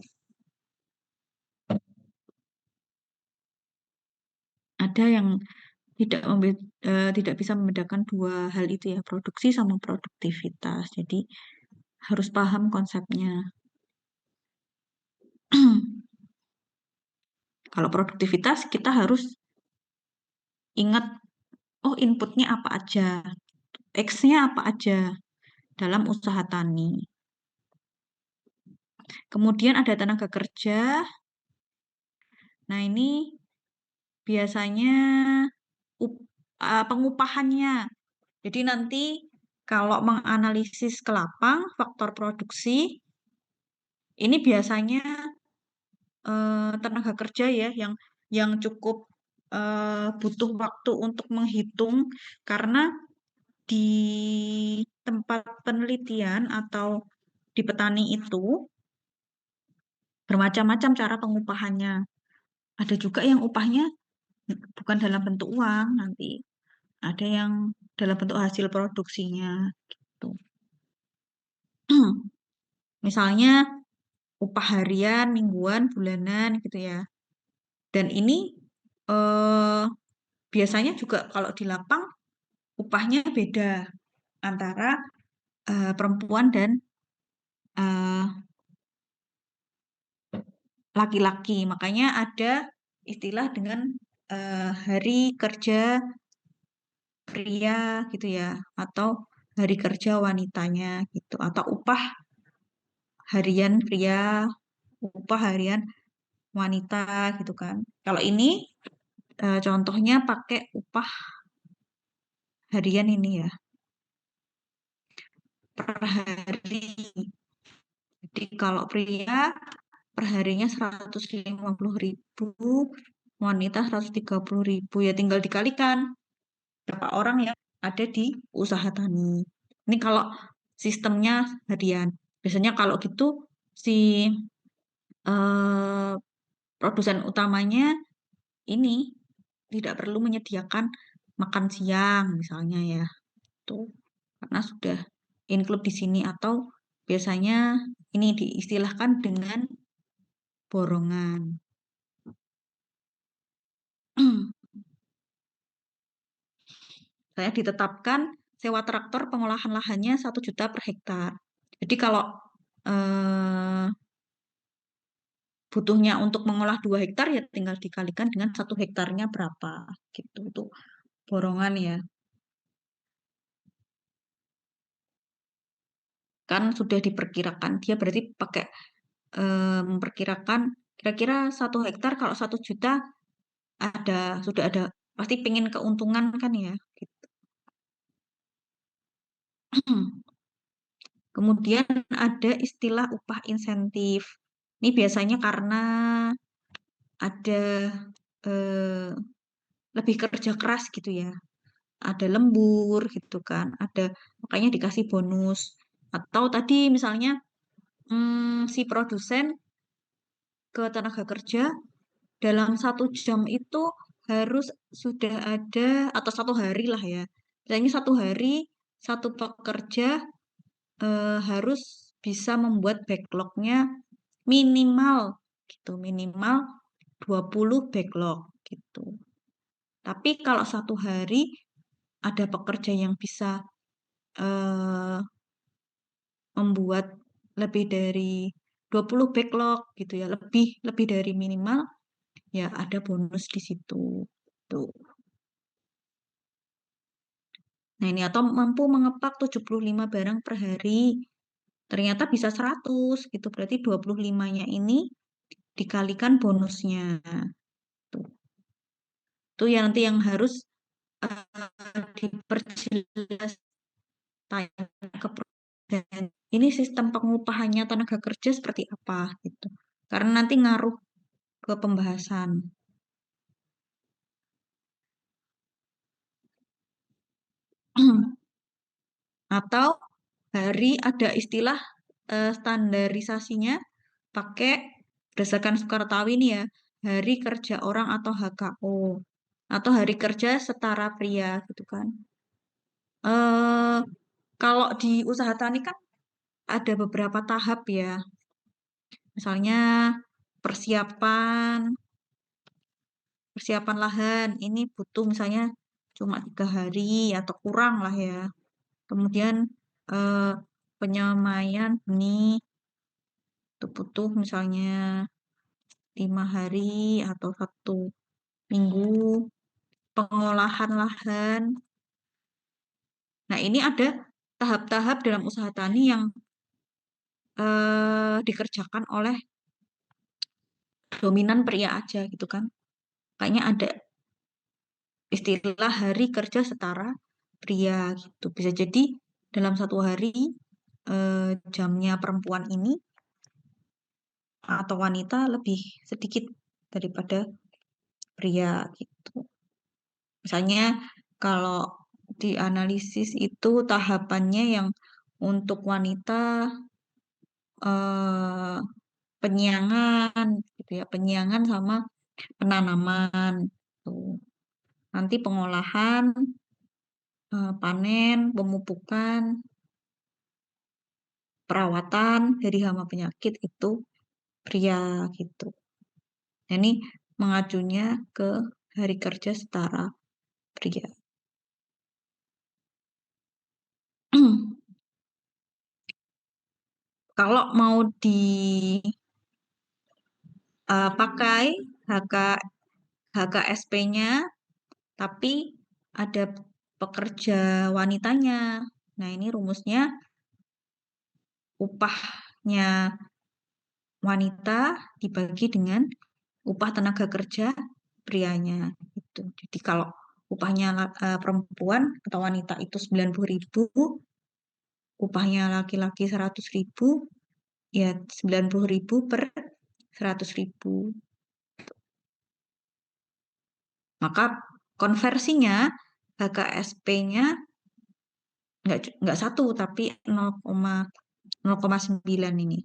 Ada yang tidak bisa membedakan dua hal itu ya, produksi sama produktivitas. Jadi harus paham konsepnya. Kalau produktivitas kita harus ingat, oh inputnya apa aja, X-nya apa aja dalam usaha tani. Kemudian ada tenaga kerja. Nah ini biasanya pengupahannya. Jadi nanti kalau menganalisis ke lapang faktor produksi, ini biasanya tenaga kerja ya yang cukup butuh waktu untuk menghitung karena di tempat penelitian atau di petani itu bermacam-macam cara pengupahannya. Ada juga yang upahnya bukan dalam bentuk uang nanti, ada yang dalam bentuk hasil produksinya gitu. Misalnya upah harian, mingguan, bulanan gitu ya. Dan ini eh, biasanya juga kalau di lapang upahnya beda antara perempuan dan eh, laki-laki. Makanya ada istilah dengan hari kerja pria gitu ya, atau hari kerja wanitanya gitu, atau upah harian pria, upah harian wanita gitu kan. Kalau ini contohnya pakai upah harian ini ya, per hari. Jadi kalau pria perharinya 150.000, wanita 130.000. Ya tinggal dikalikan berapa orang yang ada di usaha tani. Ini kalau sistemnya harian. Biasanya kalau gitu si eh, produsen utamanya ini tidak perlu menyediakan makan siang misalnya ya. Tuh karena sudah include di sini atau biasanya ini diistilahkan dengan borongan. Saya ditetapkan sewa traktor pengolahan lahannya 1 juta per hektar. Jadi kalau eh, butuhnya untuk mengolah 2 hektar ya tinggal dikalikan dengan 1 hektarnya berapa gitu. Itu borongan ya. Kan sudah diperkirakan dia berarti pakai memperkirakan kira-kira 1 hektar kalau 1 juta ada sudah ada pasti pengen keuntungan kan ya. Gitu. Kemudian ada istilah upah insentif. Ini biasanya karena ada eh, lebih kerja keras gitu ya. Ada lembur gitu kan. Ada makanya dikasih bonus. Atau tadi misalnya si produsen ke tenaga kerja dalam 1 jam itu harus sudah ada atau 1 hari lah ya. Misalnya 1 hari satu pekerja harus bisa membuat backlognya minimal gitu, minimal 20 backlog gitu. Tapi kalau 1 hari ada pekerja yang bisa eh, membuat lebih dari 20 backlog gitu ya, lebih lebih dari minimal ya ada bonus di situ. Tuh. Nah, ini atau mampu mengepak 75 barang per hari. Ternyata bisa 100 gitu. Berarti 25-nya ini dikalikan bonusnya. Tuh. Itu yang nanti yang harus diperjelas tanya ke produsen. Ini sistem pengupahannya tenaga kerja seperti apa gitu. Karena nanti ngaruh ke pembahasan. Atau hari ada istilah standarisasinya pakai berdasarkan Sukartawi nih ya, hari kerja orang atau HKO atau hari kerja setara pria gitu kan. Eh kalau di usaha tani kan ada beberapa tahap ya. Misalnya persiapan persiapan lahan ini butuh misalnya cuma 3 hari atau kurang lah ya. Kemudian eh, penyemaian benih itu butuh misalnya 5 hari atau 1 minggu. Pengolahan lahan. Nah, ini ada tahap-tahap dalam usaha tani yang dikerjakan oleh dominan pria aja gitu kan. Kayaknya ada istilah hari kerja setara pria gitu. Bisa jadi dalam 1 hari jamnya perempuan ini atau wanita lebih sedikit daripada pria gitu. Misalnya kalau dianalisis itu tahapannya yang untuk wanita eh, penyiangan gitu ya, penyiangan sama penanaman tuh. Nanti pengolahan, panen, pemupukan, perawatan dari hama penyakit itu pria gitu. Nah, ini mengacunya ke hari kerja setara pria. Kalau mau dipakai HKSP-nya, tapi ada pekerja wanitanya. Nah, ini rumusnya upahnya wanita dibagi dengan upah tenaga kerja prianya itu. Jadi kalau upahnya perempuan atau wanita itu 90.000, upahnya laki-laki 100.000, ya 90.000 per 100.000. Maka konversinya HKSP-nya nggak satu tapi 0,9 ini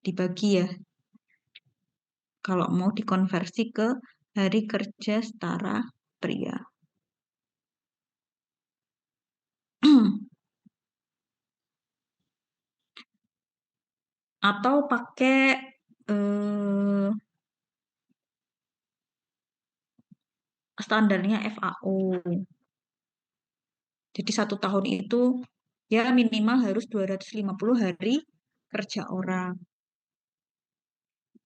dibagi ya. Kalau mau dikonversi ke hari kerja setara pria. Atau pakai eh, standarnya FAO. Jadi 1 tahun itu ya minimal harus 250 hari kerja orang.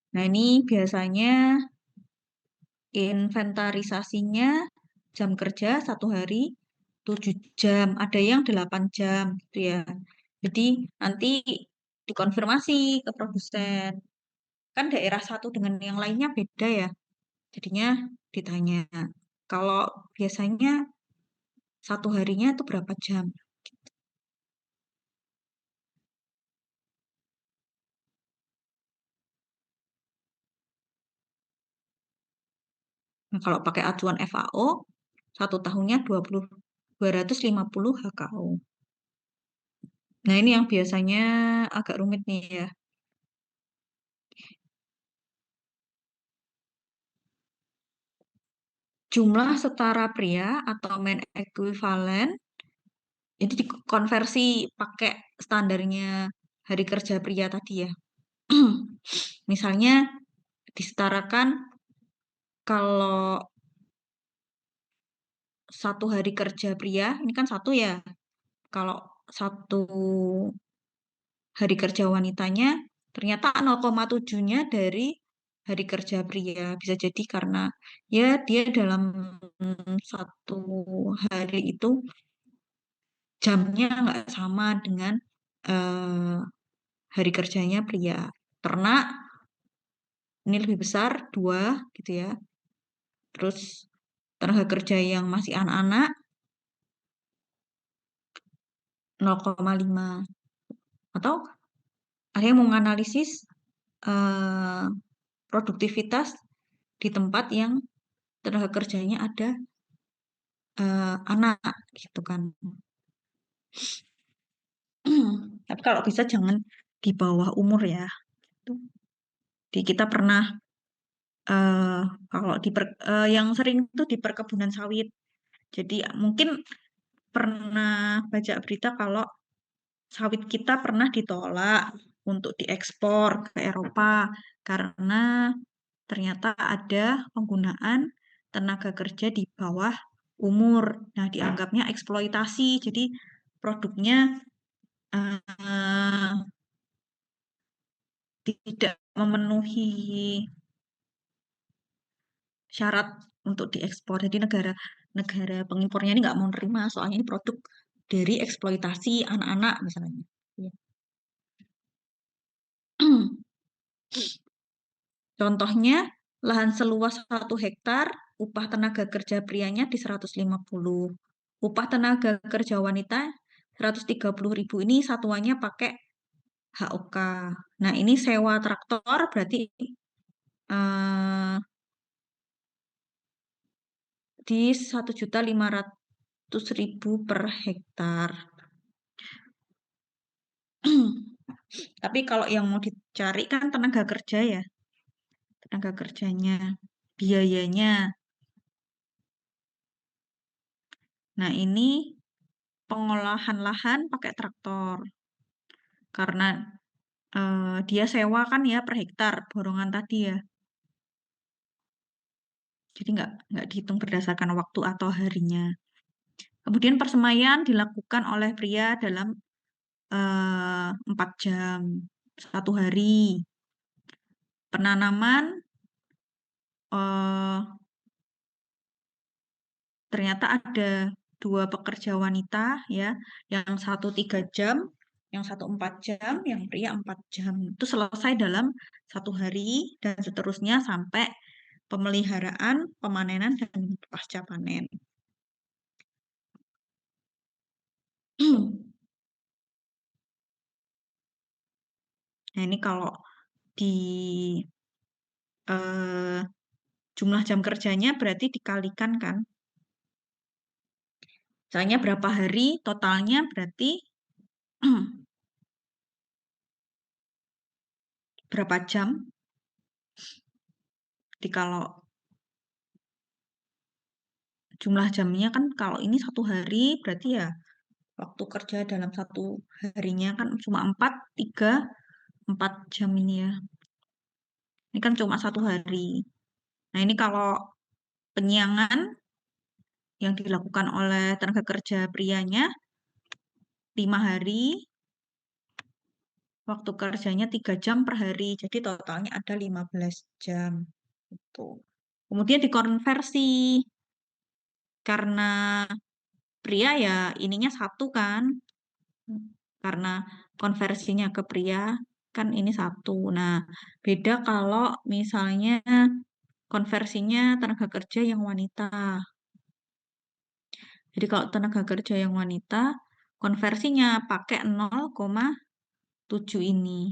Nah, ini biasanya inventarisasinya jam kerja 1 hari 7 jam, ada yang 8 jam gitu ya. Jadi nanti dikonfirmasi ke produsen. Kan daerah satu dengan yang lainnya beda ya. Jadinya ditanya. Kalau biasanya 1 harinya itu berapa jam? Nah, kalau pakai acuan FAO, 1 tahunnya 250 HKO. Nah, ini yang biasanya agak rumit nih ya. Jumlah setara pria atau men ekuivalen, jadi dikonversi pakai standarnya hari kerja pria tadi ya. Misalnya disetarakan kalau 1 hari kerja pria, ini kan satu ya. Kalau 1 hari kerja wanitanya, ternyata 0,7-nya dari hari kerja pria. Bisa jadi karena ya dia dalam 1 hari itu jamnya nggak sama dengan eh, hari kerjanya pria. Karena ini lebih besar, 2 gitu ya. Terus tenaga kerja yang masih anak-anak 0,5. Atau ada yang mau menganalisis eh, produktivitas di tempat yang tenaga kerjanya ada anak gitu kan. Tapi kalau bisa jangan di bawah umur ya. Di kita pernah eh, kalau yang sering itu di perkebunan sawit. Jadi mungkin pernah baca berita kalau sawit kita pernah ditolak untuk diekspor ke Eropa karena ternyata ada penggunaan tenaga kerja di bawah umur. Nah, dianggapnya eksploitasi. Jadi produknya eh, tidak memenuhi syarat untuk diekspor. Jadi negara pengimpornya ini nggak mau nerima, soalnya ini produk dari eksploitasi anak-anak misalnya. Ya. Contohnya, lahan seluas 1 hektar, upah tenaga kerja prianya di 150. Upah tenaga kerja wanita 130.000, ini satuannya pakai HOK. Nah, ini sewa traktor berarti eh, di 1.500.000 per hektar. Tapi kalau yang mau dicari kan tenaga kerja ya, tenaga kerjanya, biayanya. Nah, ini pengolahan lahan pakai traktor. Karena dia sewa kan ya per hektar, borongan tadi ya. Jadi nggak dihitung berdasarkan waktu atau harinya. Kemudian persemaian dilakukan oleh pria dalam 4 jam, 1 hari. Penanaman eh, ternyata ada 2 pekerja wanita ya, yang satu 3 jam, yang satu 4 jam, yang pria 4 jam. Itu selesai dalam 1 hari dan seterusnya sampai pemeliharaan, pemanenan dan pasca panen. Nah, ini kalau di eh, jumlah jam kerjanya berarti dikalikan kan. Misalnya berapa hari totalnya berarti berapa jam. Jadi kalau jumlah jamnya kan kalau ini 1 hari berarti ya waktu kerja dalam 1 harinya kan cuma 4 ini ya. Ini kan cuma 1 hari. Nah, ini kalau penyiangan yang dilakukan oleh tenaga kerja prianya 5 hari, waktu kerjanya 3 jam per hari. Jadi totalnya ada 15 jam. Itu. Kemudian dikonversi karena pria ya ininya satu kan. Karena konversinya ke pria kan ini satu. Nah, beda kalau misalnya konversinya tenaga kerja yang wanita. Jadi kalau tenaga kerja yang wanita, konversinya pakai 0,7 ini.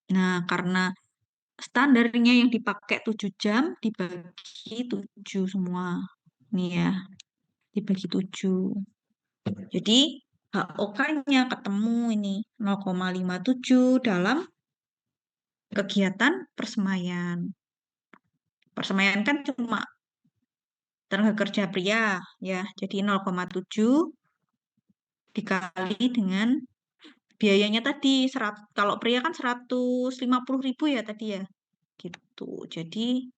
Nah, karena standarnya yang dipakai 7 jam dibagi 7 semua. Nih ya, dibagi 7. Jadi HOK-nya ketemu ini 0,57 dalam kegiatan persemaian. Persemaian kan cuma tenaga kerja pria ya. Jadi 0,7 dikali dengan biayanya tadi 100, kalau pria kan 150.000 ya tadi ya. Gitu. Jadi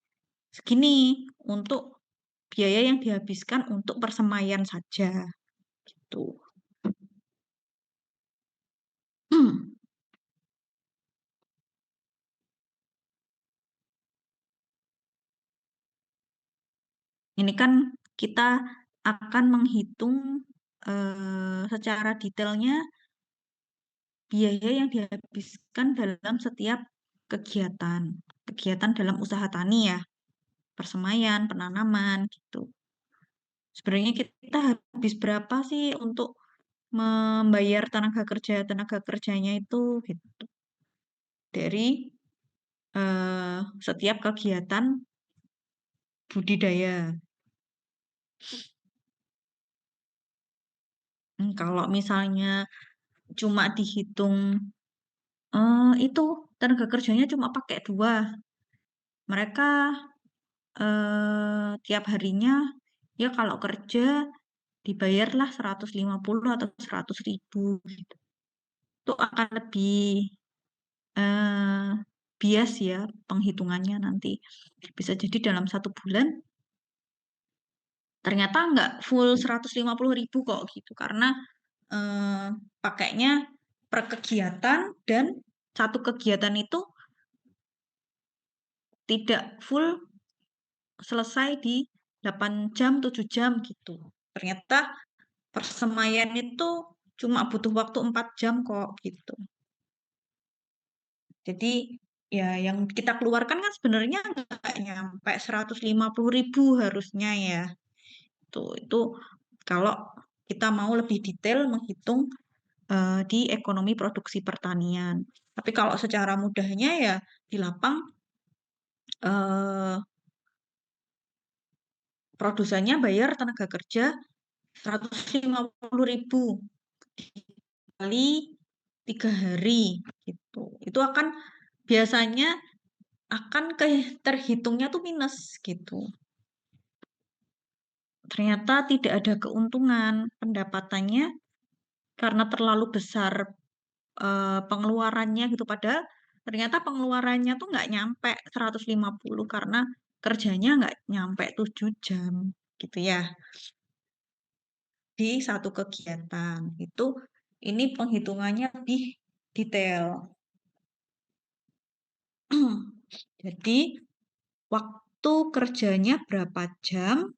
segini untuk biaya yang dihabiskan untuk persemaian saja. Gitu. Ini kan kita akan menghitung secara detailnya biaya yang dihabiskan dalam setiap kegiatan. Kegiatan dalam usaha tani ya, persemaian, penanaman gitu. Sebenarnya kita habis berapa sih untuk membayar tenaga kerjanya itu gitu. Dari setiap kegiatan budidaya. Kalau misalnya cuma dihitung itu tenaga kerjanya cuma pakai 2. Mereka tiap harinya ya kalau kerja dibayarlah 150 atau 100.000 gitu. Itu akan lebih eh, bias ya penghitungannya nanti. Bisa jadi dalam 1 bulan ternyata nggak full 150.000 kok gitu. Karena eh, pakainya per kegiatan dan satu kegiatan itu tidak full selesai di 8 jam, 7 jam gitu. Ternyata persemaian itu cuma butuh waktu 4 jam kok gitu. Jadi ya yang kita keluarkan kan sebenarnya nggak nyampe 150.000 harusnya ya. Itu kalau kita mau lebih detail menghitung di ekonomi produksi pertanian. Tapi kalau secara mudahnya ya di lapang eh, produsennya bayar tenaga kerja 150.000 kali 3 hari gitu. Itu akan biasanya akan terhitungnya tuh minus gitu. Ternyata tidak ada keuntungan pendapatannya karena terlalu besar pengeluarannya gitu. Padahal ternyata pengeluarannya tuh nggak nyampe 150 karena kerjanya nggak nyampe 7 jam gitu ya di satu kegiatan. Itu ini penghitungannya lebih detail. Jadi waktu kerjanya berapa jam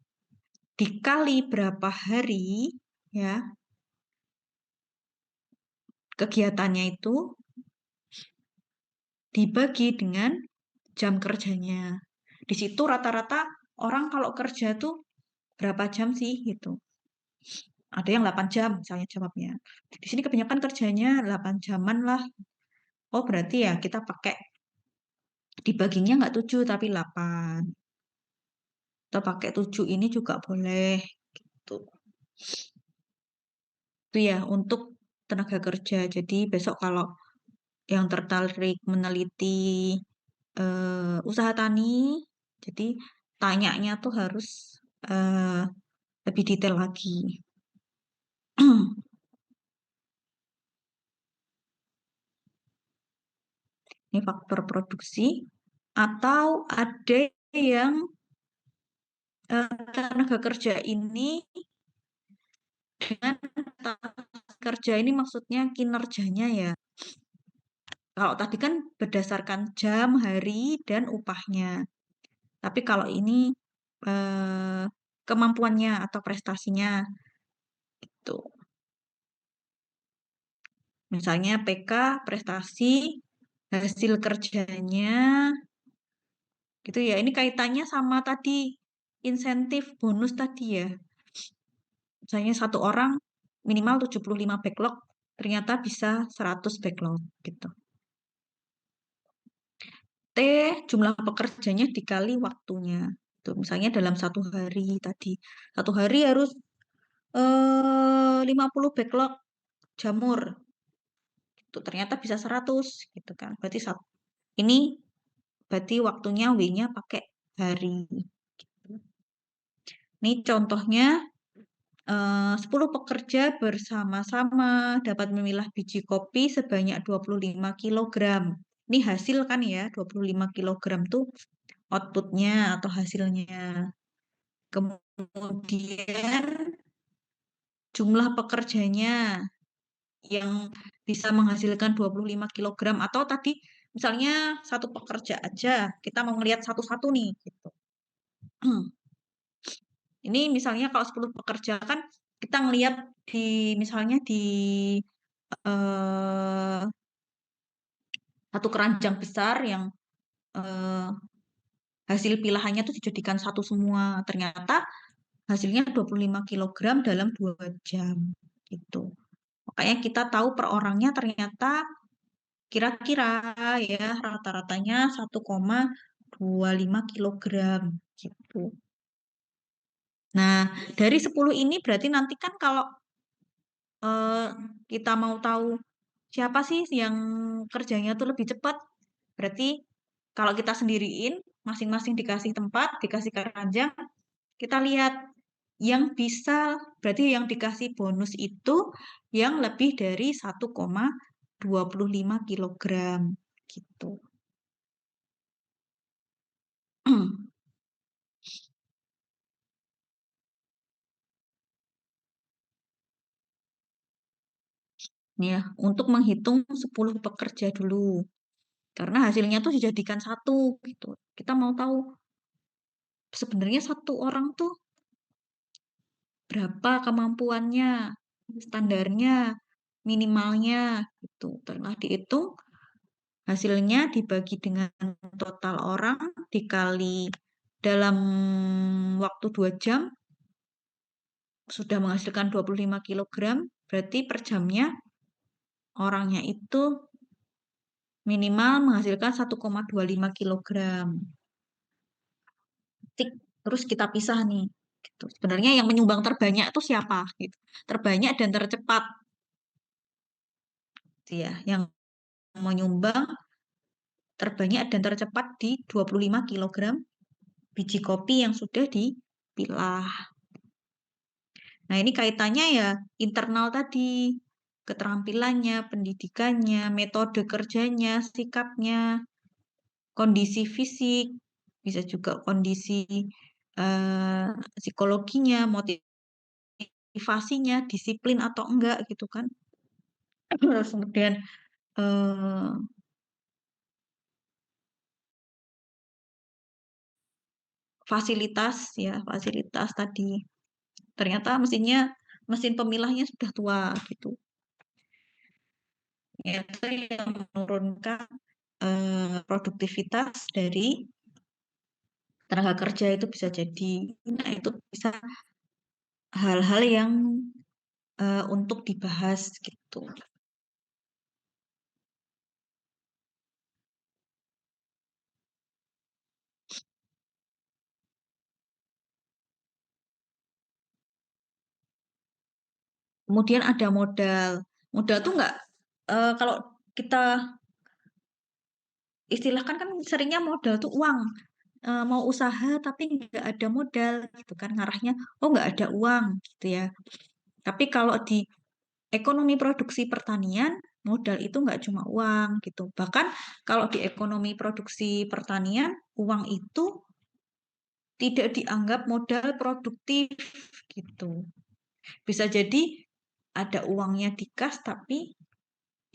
dikali berapa hari ya kegiatannya itu dibagi dengan jam kerjanya. Di situ rata-rata orang kalau kerja tuh berapa jam sih gitu. Ada yang 8 jam misalnya jawabnya. Di sini kebanyakan kerjanya 8 jaman lah. Oh berarti ya kita pakai dibaginya nggak 7 tapi 8. Kita pakai 7 ini juga boleh gitu. Itu ya untuk tenaga kerja. Jadi besok kalau yang tertarik meneliti usaha tani, jadi tanyanya tuh harus eh, lebih detail lagi. Ini faktor produksi atau ada yang tenaga kerja ini dengan kerja ini maksudnya kinerjanya ya. Kalau tadi kan berdasarkan jam, hari, dan upahnya. Tapi kalau ini eh, kemampuannya atau prestasinya itu. Misalnya PK, prestasi, hasil kerjanya, gitu ya. Ini kaitannya sama tadi insentif bonus tadi ya. Misalnya satu orang minimal 75 backlog, ternyata bisa 100 backlog gitu. T jumlah pekerjanya dikali waktunya. Tuh, misalnya dalam 1 hari tadi. 1 hari harus 50 backlog jamur. Tuh, ternyata bisa 100 gitu kan. Berarti ini berarti waktunya W-nya pakai hari. Ini contohnya 10 pekerja bersama-sama dapat memilah biji kopi sebanyak 25 kilogram. Ini hasil kan ya, 25 kilogram tuh outputnya atau hasilnya. Kemudian jumlah pekerjanya yang bisa menghasilkan 25 kilogram atau tadi misalnya satu pekerja aja, kita mau ngelihat satu-satu nih gitu. Ini misalnya kalau 10 pekerja kan kita ngelihat di misalnya di eh, satu keranjang besar yang eh, hasil pilahannya tuh dijadikan satu semua. Ternyata hasilnya 25 kilogram dalam 2 jam gitu. Makanya kita tahu per orangnya ternyata kira-kira ya rata-ratanya 1,25 kilogram gitu. Nah, dari 10 ini berarti nanti kan kalau eh, kita mau tahu siapa sih yang kerjanya tuh lebih cepat, berarti kalau kita sendiriin, masing-masing dikasih tempat, dikasih keranjang, kita lihat yang bisa, berarti yang dikasih bonus itu yang lebih dari 1,25 kilogram gitu. Ya, untuk menghitung 10 pekerja dulu. Karena hasilnya tuh dijadikan satu gitu. Kita mau tahu sebenarnya satu orang tuh berapa kemampuannya, standarnya, minimalnya gitu. Setelah dihitung, hasilnya dibagi dengan total orang dikali dalam waktu 2 jam sudah menghasilkan 25 kilogram, berarti per jamnya orangnya itu minimal menghasilkan 1,25 kilogram. Tik. Terus kita pisah nih. Gitu. Sebenarnya yang menyumbang terbanyak itu siapa? Gitu. Terbanyak dan tercepat. Gitu ya, yang menyumbang terbanyak dan tercepat di 25 kilogram biji kopi yang sudah dipilah. Nah, ini kaitannya ya internal tadi, keterampilannya, pendidikannya, metode kerjanya, sikapnya, kondisi fisik, bisa juga kondisi eh, psikologinya, motivasinya, disiplin atau enggak gitu kan. Terus kemudian eh, fasilitas ya, fasilitas tadi. Ternyata mesin pemilahnya sudah tua gitu. Itu yang menurunkan produktivitas dari tenaga kerja itu bisa jadi. Nah, itu bisa hal-hal yang untuk dibahas gitu. Kemudian ada modal. Modal tuh nggak kalau kita istilahkan kan seringnya modal tuh uang. Mau usaha tapi nggak ada modal gitu kan ngarahnya oh nggak ada uang gitu ya. Tapi kalau di ekonomi produksi pertanian modal itu nggak cuma uang gitu. Bahkan kalau di ekonomi produksi pertanian uang itu tidak dianggap modal produktif gitu. Bisa jadi ada uangnya di kas tapi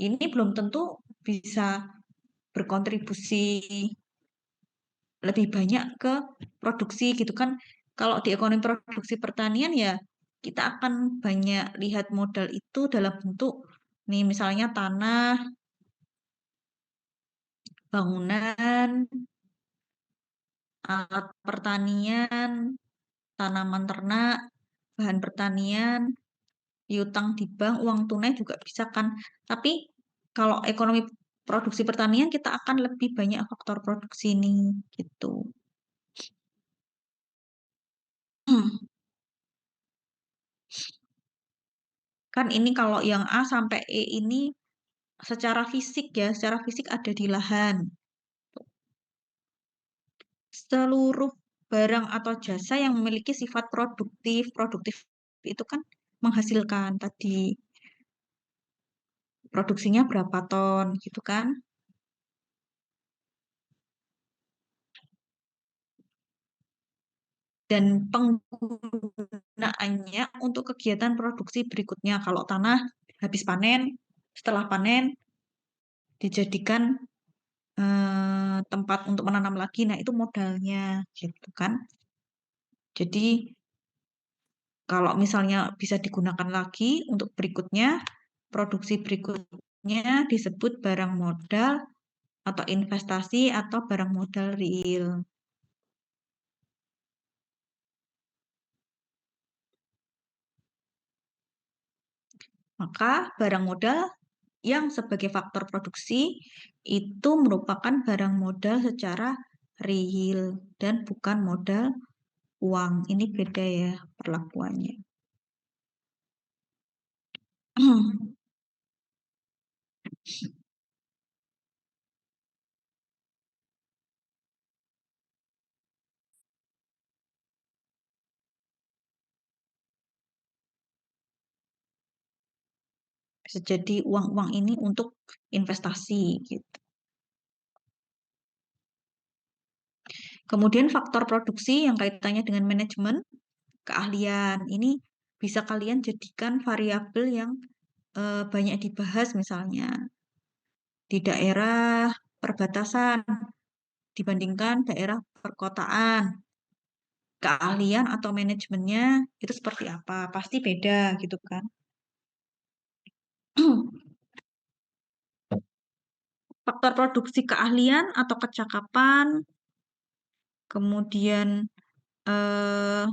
ini belum tentu bisa berkontribusi lebih banyak ke produksi gitu kan. Kalau di ekonomi produksi pertanian ya kita akan banyak lihat modal itu dalam bentuk nih misalnya tanah, bangunan, alat pertanian, tanaman ternak, bahan pertanian, piutang di bank, uang tunai juga bisa kan. Tapi kalau ekonomi produksi pertanian kita akan lebih banyak faktor produksi ini gitu. Kan ini kalau yang A sampai E ini secara fisik ya, secara fisik ada di lahan. Seluruh barang atau jasa yang memiliki sifat produktif, produktif itu kan menghasilkan tadi produksinya berapa ton gitu kan. Dan penggunaannya untuk kegiatan produksi berikutnya. Kalau tanah habis panen, setelah panen dijadikan tempat untuk menanam lagi, nah itu modalnya gitu kan. Jadi kalau misalnya bisa digunakan lagi untuk berikutnya, produksi berikutnya disebut barang modal atau investasi atau barang modal real. Maka barang modal yang sebagai faktor produksi itu merupakan barang modal secara real dan bukan modal uang. Ini beda ya perlakuannya. Bisa jadi uang-uang ini untuk investasi gitu. Kemudian faktor produksi yang kaitannya dengan manajemen, keahlian. Ini bisa kalian jadikan variabel yang banyak dibahas misalnya di daerah perbatasan dibandingkan daerah perkotaan. Keahlian atau manajemennya itu seperti apa? Pasti beda gitu kan. Faktor produksi keahlian atau kecakapan, kemudian eh,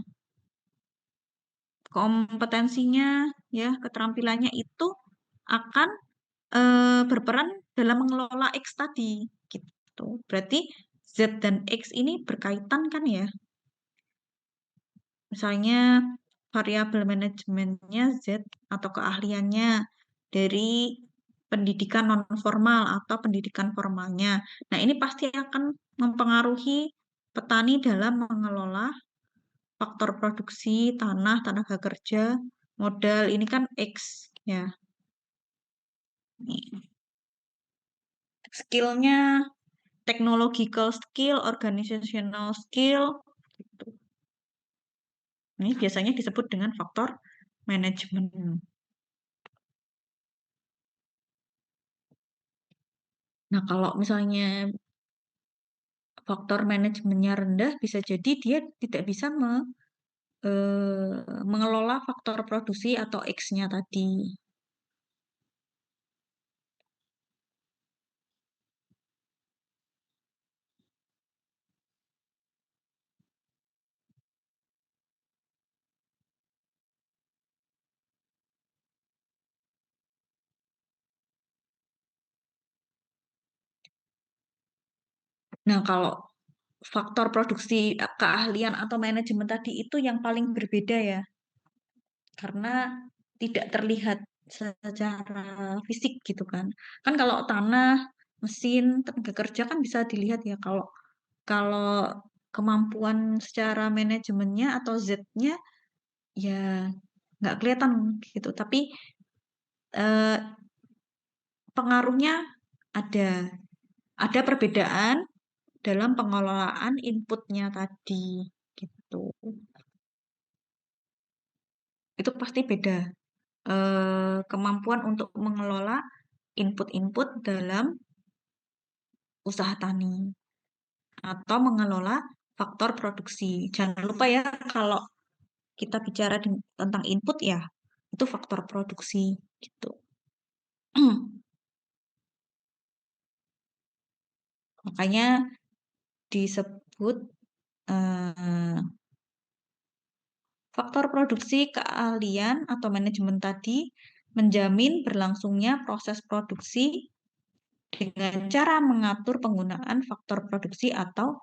kompetensinya, ya, keterampilannya itu akan berperan dalam mengelola X tadi, gitu. Berarti Z dan X ini berkaitan kan ya? Misalnya variabel manajemennya Z atau keahliannya dari pendidikan non formal atau pendidikan formalnya. Nah, ini pasti akan mempengaruhi petani dalam mengelola faktor produksi, tanah, tenaga kerja, modal. Ini kan X ya. Nih, skillnya, technological skill, organizational skill, gitu. Ini biasanya disebut dengan faktor manajemen. Nah, kalau misalnya faktor manajemennya rendah, bisa jadi dia tidak bisa mengelola faktor produksi atau X-nya tadi. Nah, kalau faktor produksi, keahlian atau manajemen tadi itu yang paling berbeda ya, karena tidak terlihat secara fisik gitu kan. Kan kalau tanah, mesin, tenaga kerja kan bisa dilihat ya. Kalau kalau kemampuan secara manajemennya atau Z-nya ya nggak kelihatan gitu. Tapi eh, pengaruhnya ada. Ada perbedaan dalam pengelolaan inputnya tadi gitu. Itu pasti beda. Kemampuan untuk mengelola input-input dalam usaha tani atau mengelola faktor produksi. Jangan lupa ya, kalau kita bicara tentang input ya, itu faktor produksi gitu. Makanya disebut eh, faktor produksi keahlian atau manajemen tadi menjamin berlangsungnya proses produksi dengan cara mengatur penggunaan faktor produksi atau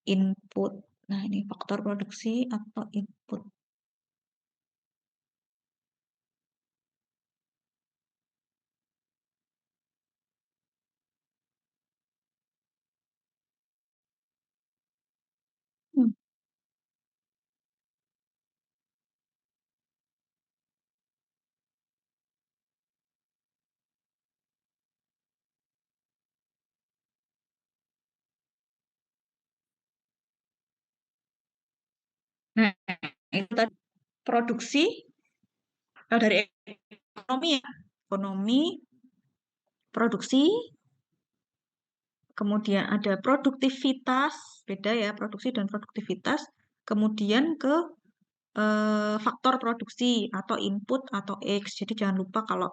input. Nah, ini faktor produksi atau input. Hmm. Nah, itu tadi produksi dari ekonomi ya. Ekonomi, produksi, kemudian ada produktivitas, beda ya, produksi dan produktivitas. Kemudian ke faktor produksi atau input atau X. Jadi jangan lupa kalau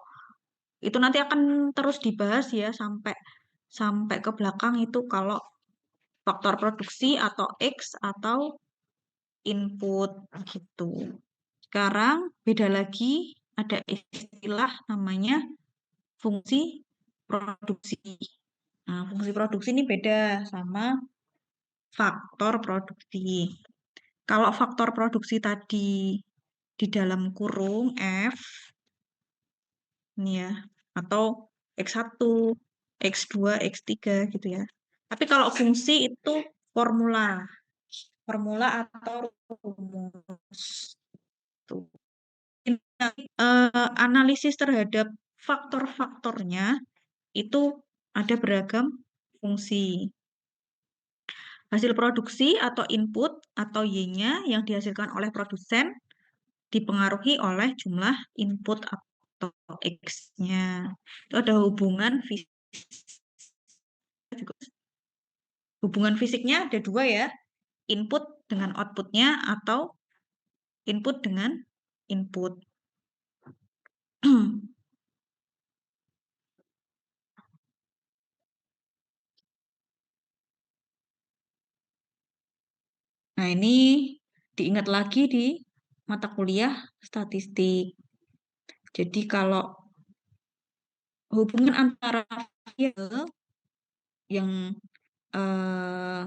itu nanti akan terus dibahas ya sampai sampai ke belakang itu kalau faktor produksi atau X atau input gitu. Sekarang beda lagi ada istilah namanya fungsi produksi. Nah, fungsi produksi ini beda sama faktor produksi. Kalau faktor produksi tadi di dalam kurung F ini ya, atau X1, X2, X3 gitu ya. Tapi kalau fungsi itu formula, formula atau rumus. Tuh. Analisis terhadap faktor-faktornya itu ada beragam fungsi. Hasil produksi atau input atau Y-nya yang dihasilkan oleh produsen dipengaruhi oleh jumlah input atau X-nya. Itu ada hubungan fisiknya ada dua ya, input dengan outputnya atau input dengan input. Nah, ini diingat lagi di mata kuliah statistik. Jadi kalau hubungan antara variabel yang eh,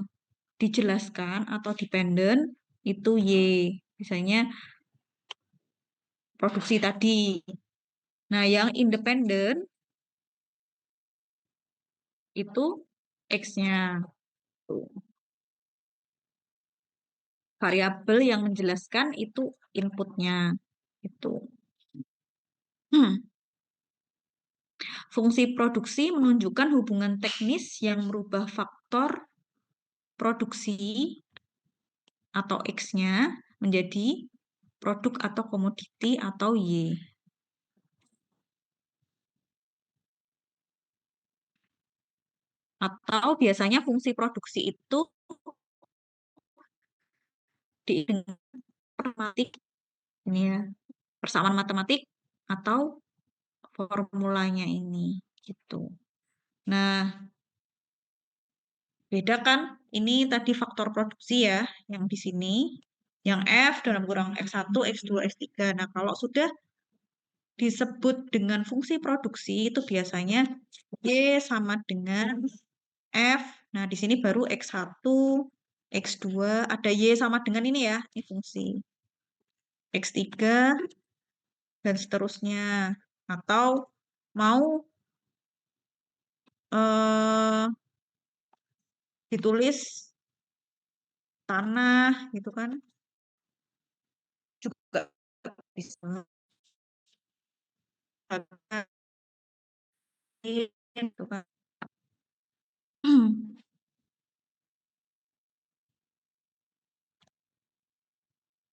dijelaskan atau dependen itu Y. Misalnya produksi tadi. Nah, yang independen itu X-nya. Variabel yang menjelaskan itu inputnya. Itu. Fungsi produksi menunjukkan hubungan teknis yang merubah faktor produksi atau X-nya menjadi produk atau komoditi atau Y. Atau biasanya fungsi produksi itu di matematik ini ya, persamaan matematik atau formulanya ini gitu. Nah, beda kan? Ini tadi faktor produksi ya, yang di sini, yang F dalam kurang X1, X2, X3. Nah, kalau sudah disebut dengan fungsi produksi itu biasanya Y sama dengan F. Nah, di sini baru X1, X2, ada Y sama dengan ini ya, ini fungsi. X3 dan seterusnya. Atau mau eh, ditulis tanah gitu kan juga bisa gitu kan.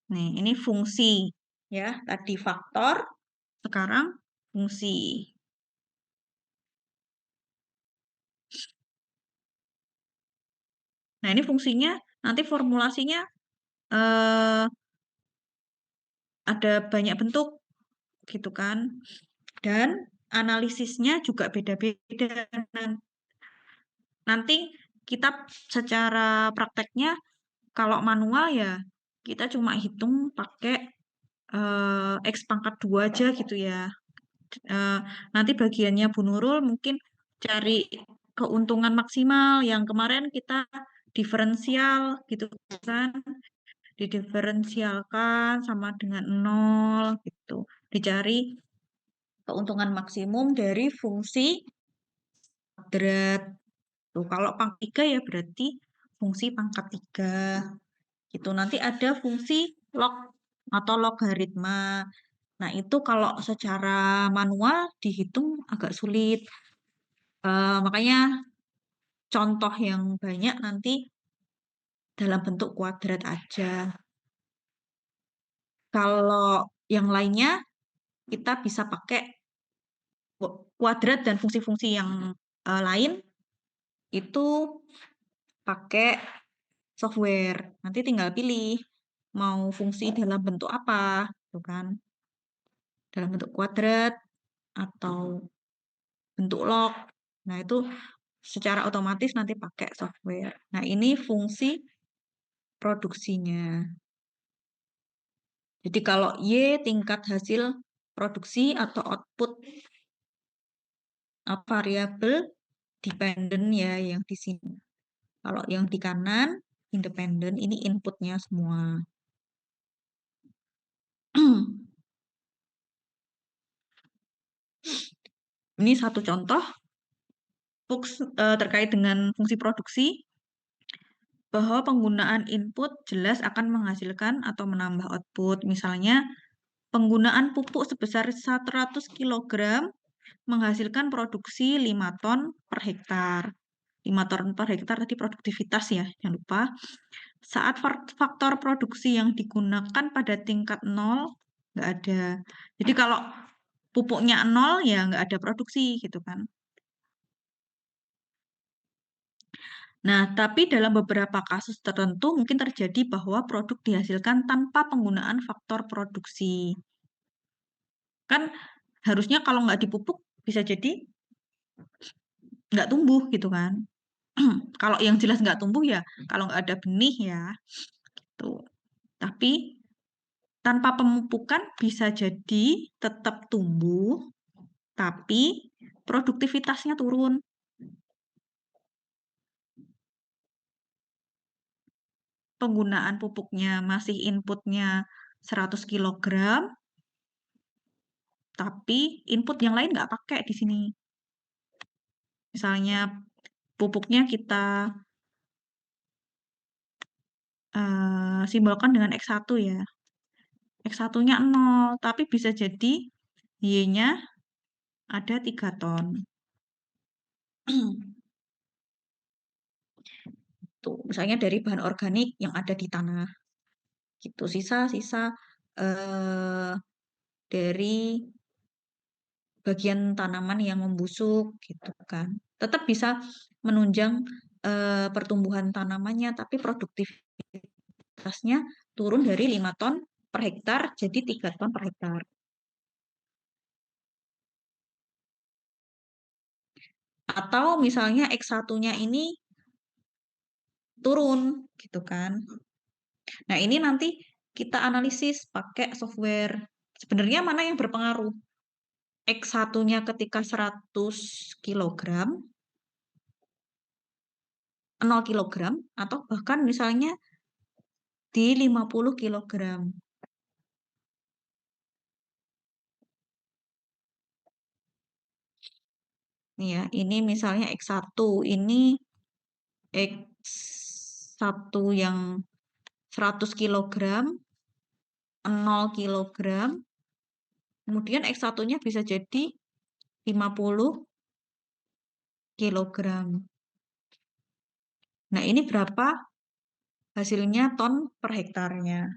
Nih, ini fungsi ya. Tadi faktor, sekarang fungsi. Nah, ini fungsinya nanti formulasinya eh, ada banyak bentuk gitu kan. Dan analisisnya juga beda-beda. Nanti kita secara prakteknya kalau manual ya kita cuma hitung pakai X pangkat 2 aja gitu ya. Eh, Nanti bagiannya Bu Nurul mungkin cari keuntungan maksimal. Yang kemarin kita diferensial gitu kan. Didiferensialkan sama dengan 0 gitu. Dicari keuntungan maksimum dari fungsi kuadrat. Tuh, kalau pangkat 3 ya berarti fungsi pangkat 3. Gitu. Nanti ada fungsi log atau logaritma. Nah, itu kalau secara manual dihitung agak sulit. Makanya contoh yang banyak nanti dalam bentuk kuadrat aja. Kalau yang lainnya, kita bisa pakai kuadrat dan fungsi-fungsi yang lain itu pakai software. Nanti tinggal pilih mau fungsi dalam bentuk apa, gitu kan? Dalam bentuk kuadrat atau bentuk log. Nah, itu secara otomatis nanti pakai software. Nah, ini fungsi produksinya. Jadi kalau Y tingkat hasil produksi atau output variabel dependen ya yang di sini. Kalau yang di kanan independen, ini inputnya semua. Ini satu contoh terkait dengan fungsi produksi bahwa penggunaan input jelas akan menghasilkan atau menambah output. Misalnya penggunaan pupuk sebesar 100 kg menghasilkan produksi 5 ton per hektar. 5 ton per hektar tadi produktivitas ya, jangan lupa. Saat faktor produksi yang digunakan pada tingkat nol, nggak ada. Jadi kalau pupuknya nol, ya nggak ada produksi gitu kan. Nah, tapi dalam beberapa kasus tertentu mungkin terjadi bahwa produk dihasilkan tanpa penggunaan faktor produksi. Kan harusnya kalau nggak dipupuk bisa jadi nggak tumbuh gitu kan. Kalau yang jelas nggak tumbuh ya kalau nggak ada benih ya tuh. Tapi tanpa pemupukan bisa jadi tetap tumbuh, tapi produktivitasnya turun. Penggunaan pupuknya masih inputnya 100 kilogram, tapi input yang lain nggak pakai di sini. Misalnya pupuknya kita simbolkan dengan X1 ya. X1-nya 0, tapi bisa jadi Y-nya ada 3 ton. Tuh, misalnya dari bahan organik yang ada di tanah. Gitu, sisa-sisa eh, dari bagian tanaman yang membusuk gitu kan. Tetap bisa menunjang pertumbuhan tanamannya, tapi produktivitasnya turun dari 5 ton per hektar jadi 3 ton per hektar. Atau misalnya X1-nya ini turun gitu kan. Nah, ini nanti kita analisis pakai software. Sebenarnya mana yang berpengaruh? X1-nya ketika 100 kilogram, 0 kilogram, atau bahkan misalnya di 50 kilogram. Nih ya, ini misalnya X1, ini X1 yang 100 kilogram, 0 kilogram, kemudian X1-nya bisa jadi 50 kilogram. Nah, ini berapa hasilnya ton per hektarnya?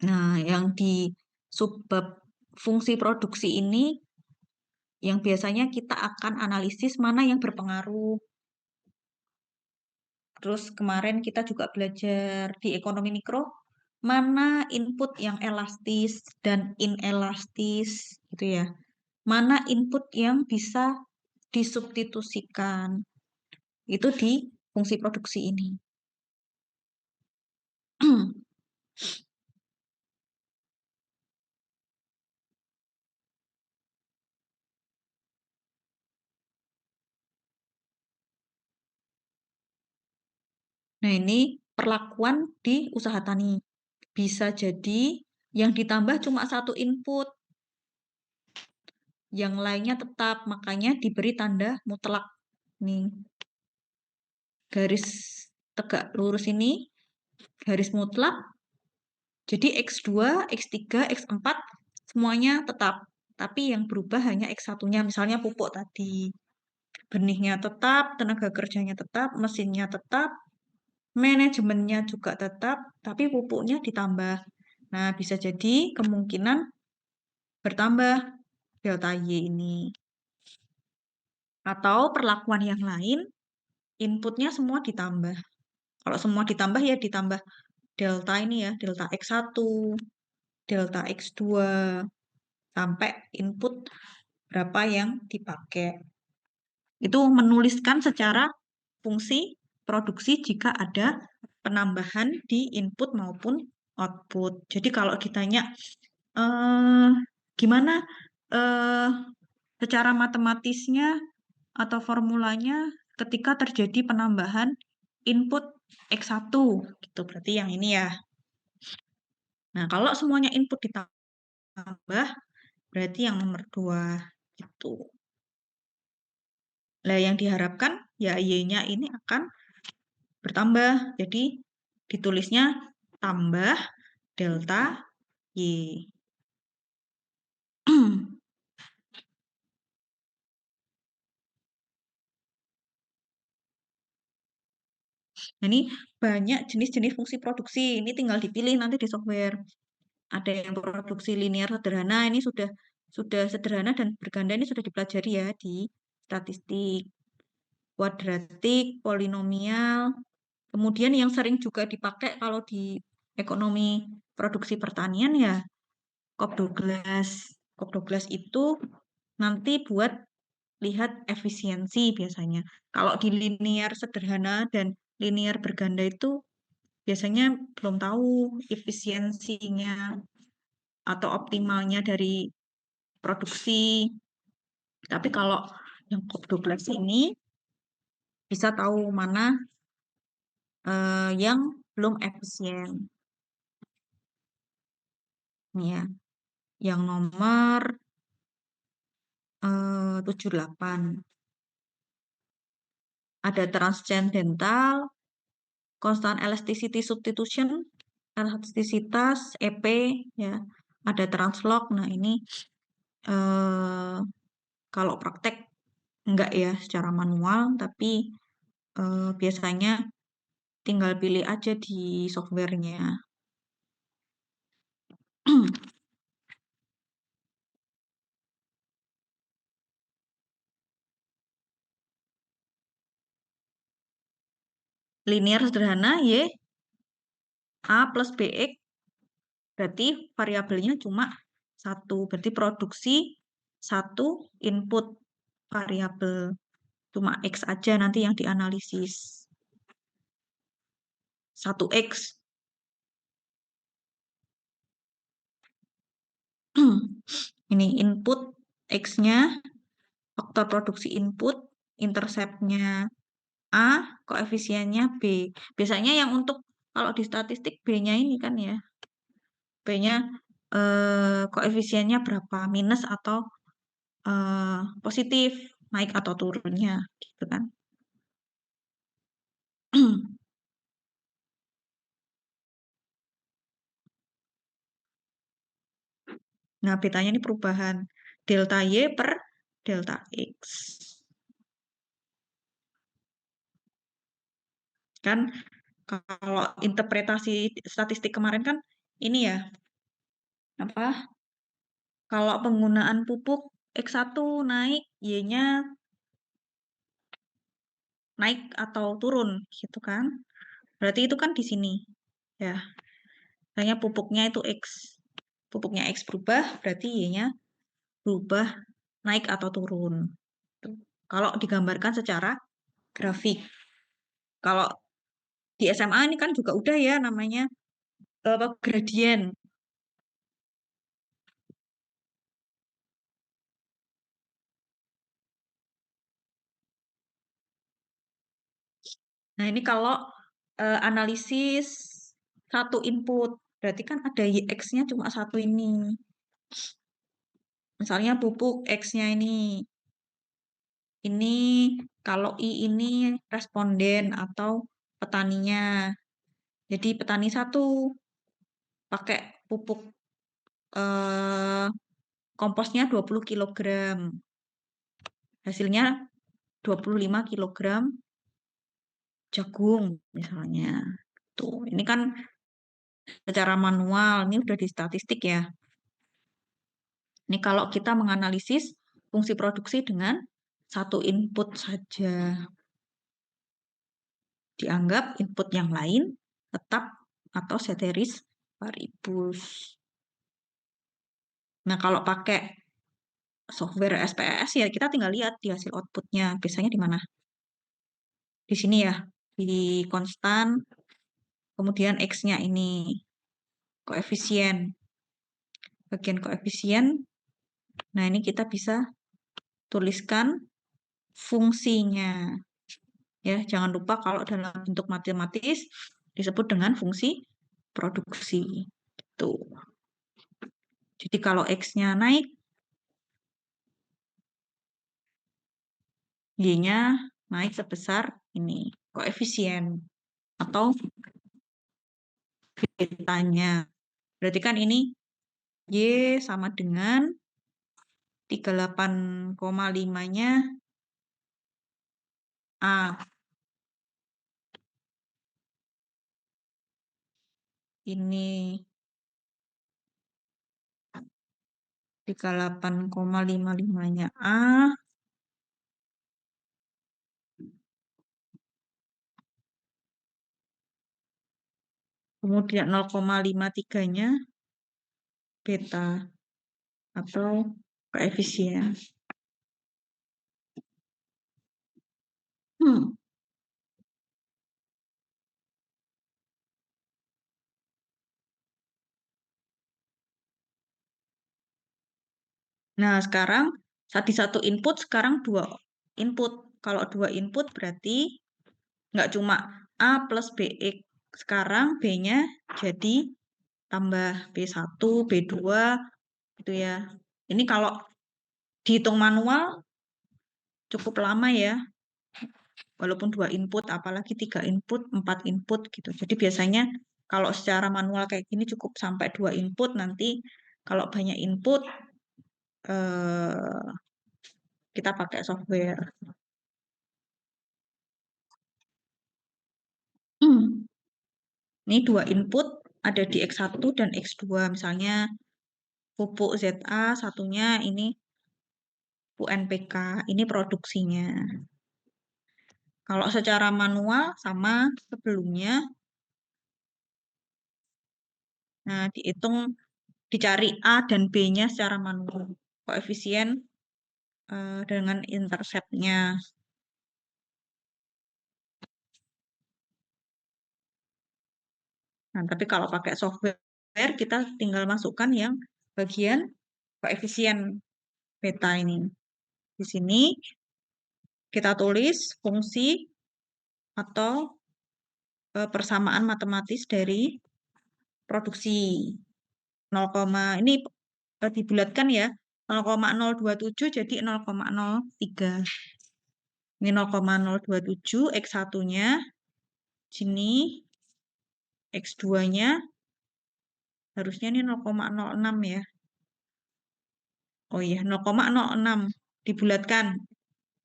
Nah, yang di subbab fungsi produksi ini yang biasanya kita akan analisis mana yang berpengaruh. Terus kemarin kita juga belajar di ekonomi mikro, mana input yang elastis dan inelastis gitu ya. Mana input yang bisa disubstitusikan. Itu di fungsi produksi ini. Nah, ini perlakuan di usaha tani. Bisa jadi yang ditambah cuma satu input, yang lainnya tetap, makanya diberi tanda mutlak. Nih, garis tegak lurus ini, garis mutlak, jadi X2, X3, X4, semuanya tetap. Tapi yang berubah hanya X1-nya, misalnya pupuk tadi. Benihnya tetap, tenaga kerjanya tetap, mesinnya tetap, manajemennya juga tetap, tapi pupuknya ditambah. Nah, bisa jadi kemungkinan bertambah delta Y ini. Atau perlakuan yang lain, inputnya semua ditambah. Kalau semua ditambah ya ditambah delta ini ya, delta X1, delta X2, sampai input berapa yang dipakai. Itu menuliskan secara fungsi produksi jika ada penambahan di input maupun output. Jadi kalau ditanya eh, gimana eh, secara matematisnya atau formulanya ketika terjadi penambahan input X1 gitu. Berarti yang ini ya. Nah, kalau semuanya input ditambah berarti yang nomor 2 gitu. Nah, yang diharapkan ya Y-nya ini akan bertambah. Jadi ditulisnya tambah delta Y. Nah, ini banyak jenis-jenis fungsi produksi. Ini tinggal dipilih nanti di software. Ada yang produksi linear sederhana, ini sudah sederhana dan berganda, ini sudah dipelajari ya di statistik. Kuadratik, polinomial. Kemudian yang sering juga dipakai kalau di ekonomi produksi pertanian ya Cobb-Douglas. Cobb-Douglas itu nanti buat lihat efisiensi biasanya. Kalau di linear sederhana dan linear berganda itu biasanya belum tahu efisiensinya atau optimalnya dari produksi. Tapi kalau yang Cobb-Douglas ini bisa tahu mana yang belum efisien. Nih ya, yang nomor 78. Ada transcendental, constant elasticity substitution, elastisitas, EP, ya. Ada translog. Nah, ini eh, kalau praktek enggak ya secara manual, tapi biasanya tinggal pilih aja di softwarenya. Linear sederhana Y A plus BX berarti variabelnya cuma satu. Berarti produksi satu, input variabel cuma X aja nanti yang dianalisis. 1X. Ini input X-nya, faktor produksi input, intercept-nya A, koefisiennya B. Biasanya yang untuk kalau di statistik B-nya ini kan ya, B-nya koefisiennya berapa, minus atau positif, naik atau turunnya, gitu kan. Nah, betanya ini perubahan delta Y per delta X. Kan kalau interpretasi statistik kemarin kan ini ya, apa? Kalau penggunaan pupuk X1 naik, Y-nya naik atau turun gitu kan. Berarti itu kan di sini. Ya, hanya pupuknya itu X. Pupuknya X berubah, berarti Y-nya berubah naik atau turun. Tuh. Kalau digambarkan secara grafik. Kalau di SMA ini kan juga udah ya namanya apa gradien. Nah, ini kalau analisis satu input, berarti kan ada Y-X-nya cuma satu ini. Misalnya pupuk X-nya ini kalau I ini responden atau petaninya. Jadi petani satu pakai pupuk eh, komposnya 20 kilogram. Hasilnya 25 kilogram jagung misalnya. Tuh, ini kan secara manual, ini udah di statistik ya. Ini kalau kita menganalisis fungsi produksi dengan satu input saja. Dianggap input yang lain tetap atau ceteris paribus. Nah, kalau pakai software SPSS ya kita tinggal lihat di hasil outputnya. Biasanya di mana? Di sini ya, di konstan, kemudian X-nya ini koefisien. Bagian koefisien, nah ini kita bisa tuliskan fungsinya. Ya, jangan lupa kalau dalam bentuk matematis disebut dengan fungsi produksi. Tuh. Jadi kalau X-nya naik, Y-nya naik sebesar ini, koefisien atau betanya. Berarti kan ini Y sama dengan 38,5-nya A. Ini 38,55-nya A. Kemudian 0,53-nya beta atau koefisien. Hmm. Nah, sekarang di satu input sekarang dua input. Kalau dua input berarti nggak cuma A plus BX. Sekarang B-nya jadi tambah B1, B2 gitu ya. Ini kalau dihitung manual cukup lama ya. Walaupun dua input, apalagi tiga input, empat input gitu. Jadi biasanya kalau secara manual kayak gini cukup sampai dua input. Nanti kalau banyak input, eh, kita pakai software. Hmm. Ini dua input ada di X1 dan X2. Misalnya pupuk ZA, satunya ini UNPK. Ini produksinya. Kalau secara manual sama sebelumnya, nah dihitung, dicari A dan B-nya secara manual. Koefisien dengan interceptnya. Nah, tapi kalau pakai software, kita tinggal masukkan yang bagian koefisien beta ini. Di sini kita tulis fungsi atau persamaan matematis dari produksi 0, ini dibulatkan ya, 0,027 jadi 0,03. Ini 0,027 X1-nya, sini X2-nya harusnya ini 0,06 ya. Oh iya, 0,06 dibulatkan.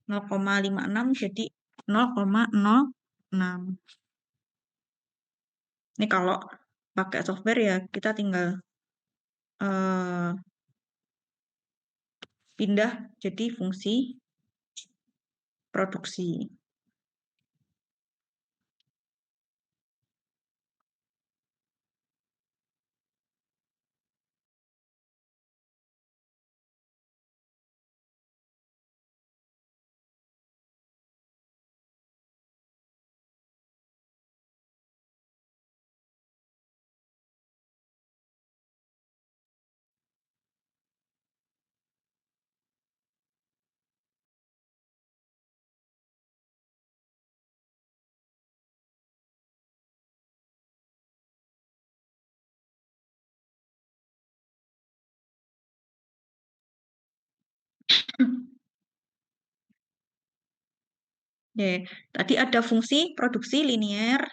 0,56 jadi 0,06. Ini kalau pakai software ya kita tinggal eh, pindah jadi fungsi produksi. Ya, tadi ada fungsi produksi linier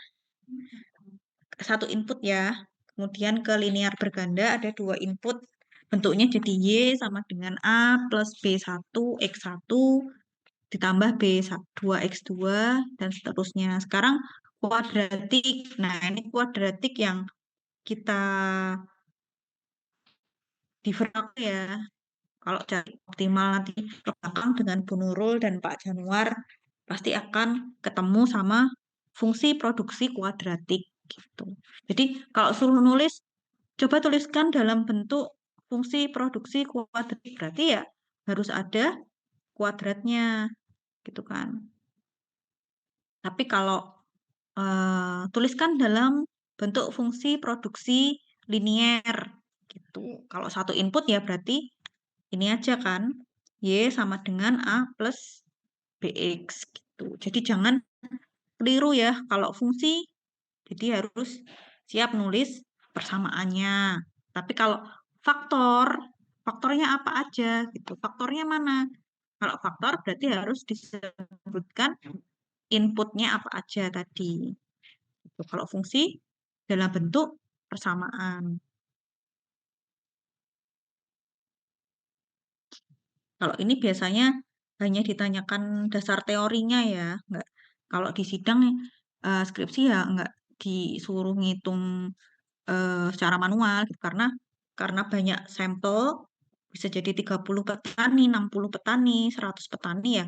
satu input ya. Kemudian ke linear berganda ada dua input. Bentuknya jadi Y sama dengan A plus B1 X1 ditambah B2 X2 dan seterusnya. Sekarang kuadratik. Nah, ini kuadratik yang kita differential ya. Kalau cari optimal nanti ke belakang dengan Bu Nurul dan Pak Januar pasti akan ketemu sama fungsi produksi kuadratik gitu. Jadi kalau suruh nulis, coba tuliskan dalam bentuk fungsi produksi kuadratik. Berarti ya harus ada kuadratnya gitu kan. Tapi kalau tuliskan dalam bentuk fungsi produksi linier gitu. Kalau satu input ya berarti ini aja kan, Y sama dengan A plus BX gitu. Jadi jangan keliru ya kalau fungsi, jadi harus siap nulis persamaannya. Tapi kalau faktor, faktornya apa aja gitu. Faktornya mana? Kalau faktor berarti harus disebutkan inputnya apa aja tadi. Gitu. Kalau fungsi dalam bentuk persamaan. Kalau ini biasanya hanya ditanyakan dasar teorinya ya, nggak. Kalau di sidang skripsi ya nggak disuruh ngitung secara manual gitu. Karena banyak sampel bisa jadi 30 petani, 60 petani, 100 petani ya.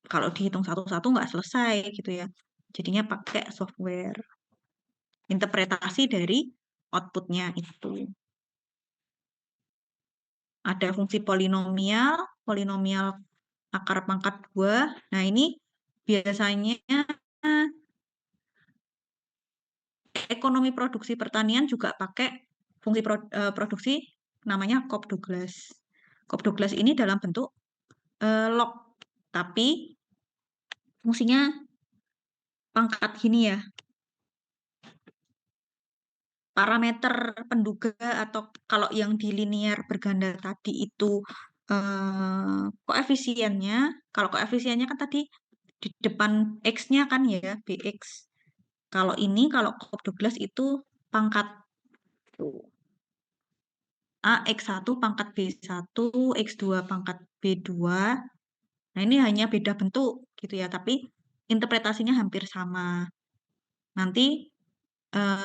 Kalau dihitung satu-satu nggak selesai gitu ya. Jadinya pakai software. Interpretasi dari outputnya itu. Ada fungsi polinomial, polinomial akar pangkat 2. Nah, ini biasanya ekonomi produksi pertanian juga pakai fungsi produksi namanya Cobb-Douglas. Cobb-Douglas ini dalam bentuk log, tapi fungsinya pangkat gini ya. Parameter penduga atau kalau yang di linear berganda tadi itu koefisiennya, kalau koefisiennya kan tadi di depan X-nya kan ya, BX. Kalau Cobb-Douglas itu pangkat A, X1 pangkat B1, X2 pangkat B2. Nah, ini hanya beda bentuk gitu ya, tapi interpretasinya hampir sama. Nanti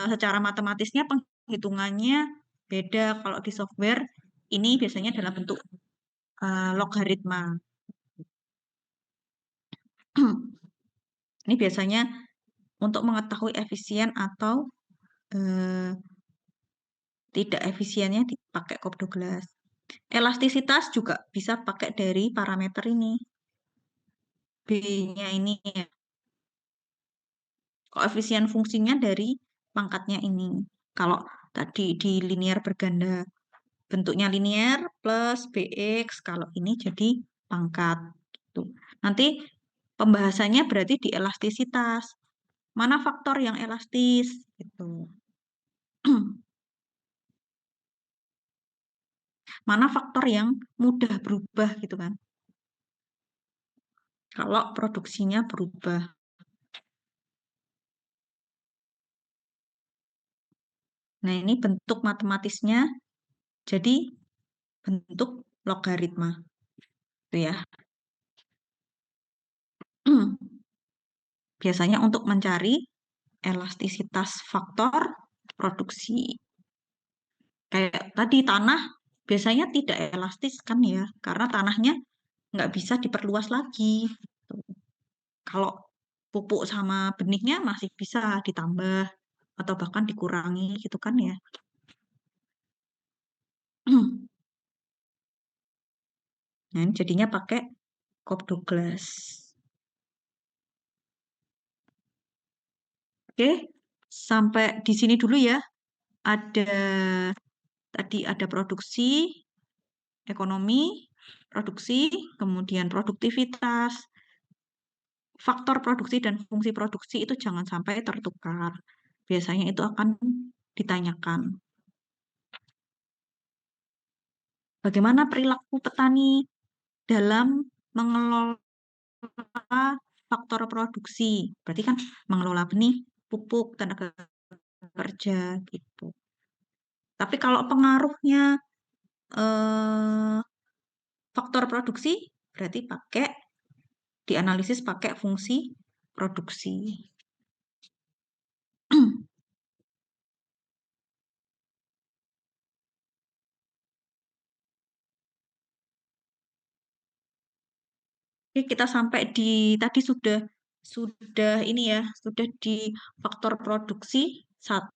secara matematisnya penghitungannya beda. Kalau di software ini biasanya dalam bentuk logaritma. Ini biasanya untuk mengetahui efisien atau eh, tidak efisiennya dipakai Cobb-Douglas. Elastisitas juga bisa pakai dari parameter ini. B-nya ini ya. Koefisien fungsinya dari pangkatnya ini. Kalau tadi di linear berganda bentuknya linear plus BX, kalau ini jadi pangkat. Tuh. Nanti pembahasannya berarti di elastisitas. Mana faktor yang elastis? Gitu. Mana faktor yang mudah berubah gitu kan? Kalau produksinya berubah. Nah, ini bentuk matematisnya jadi bentuk logaritma. Itu ya. Biasanya untuk mencari elastisitas faktor produksi. Kayak tadi tanah biasanya tidak elastis kan ya, karena tanahnya nggak bisa diperluas lagi. Kalau pupuk sama benihnya masih bisa ditambah atau bahkan dikurangi gitu kan ya. Nah, ini jadinya pakai Cobb-Douglas. Oke, sampai di sini dulu ya. Ada tadi ada produksi, ekonomi, produksi, kemudian produktivitas, faktor produksi dan fungsi produksi itu jangan sampai tertukar. Biasanya itu akan ditanyakan. Bagaimana perilaku petani dalam mengelola faktor produksi? Berarti kan mengelola benih, pupuk, tenaga kerja gitu. Tapi kalau pengaruhnya eh, faktor produksi, berarti dianalisis pakai fungsi produksi. Oke, kita sampai di tadi sudah ini ya, sudah di faktor produksi satu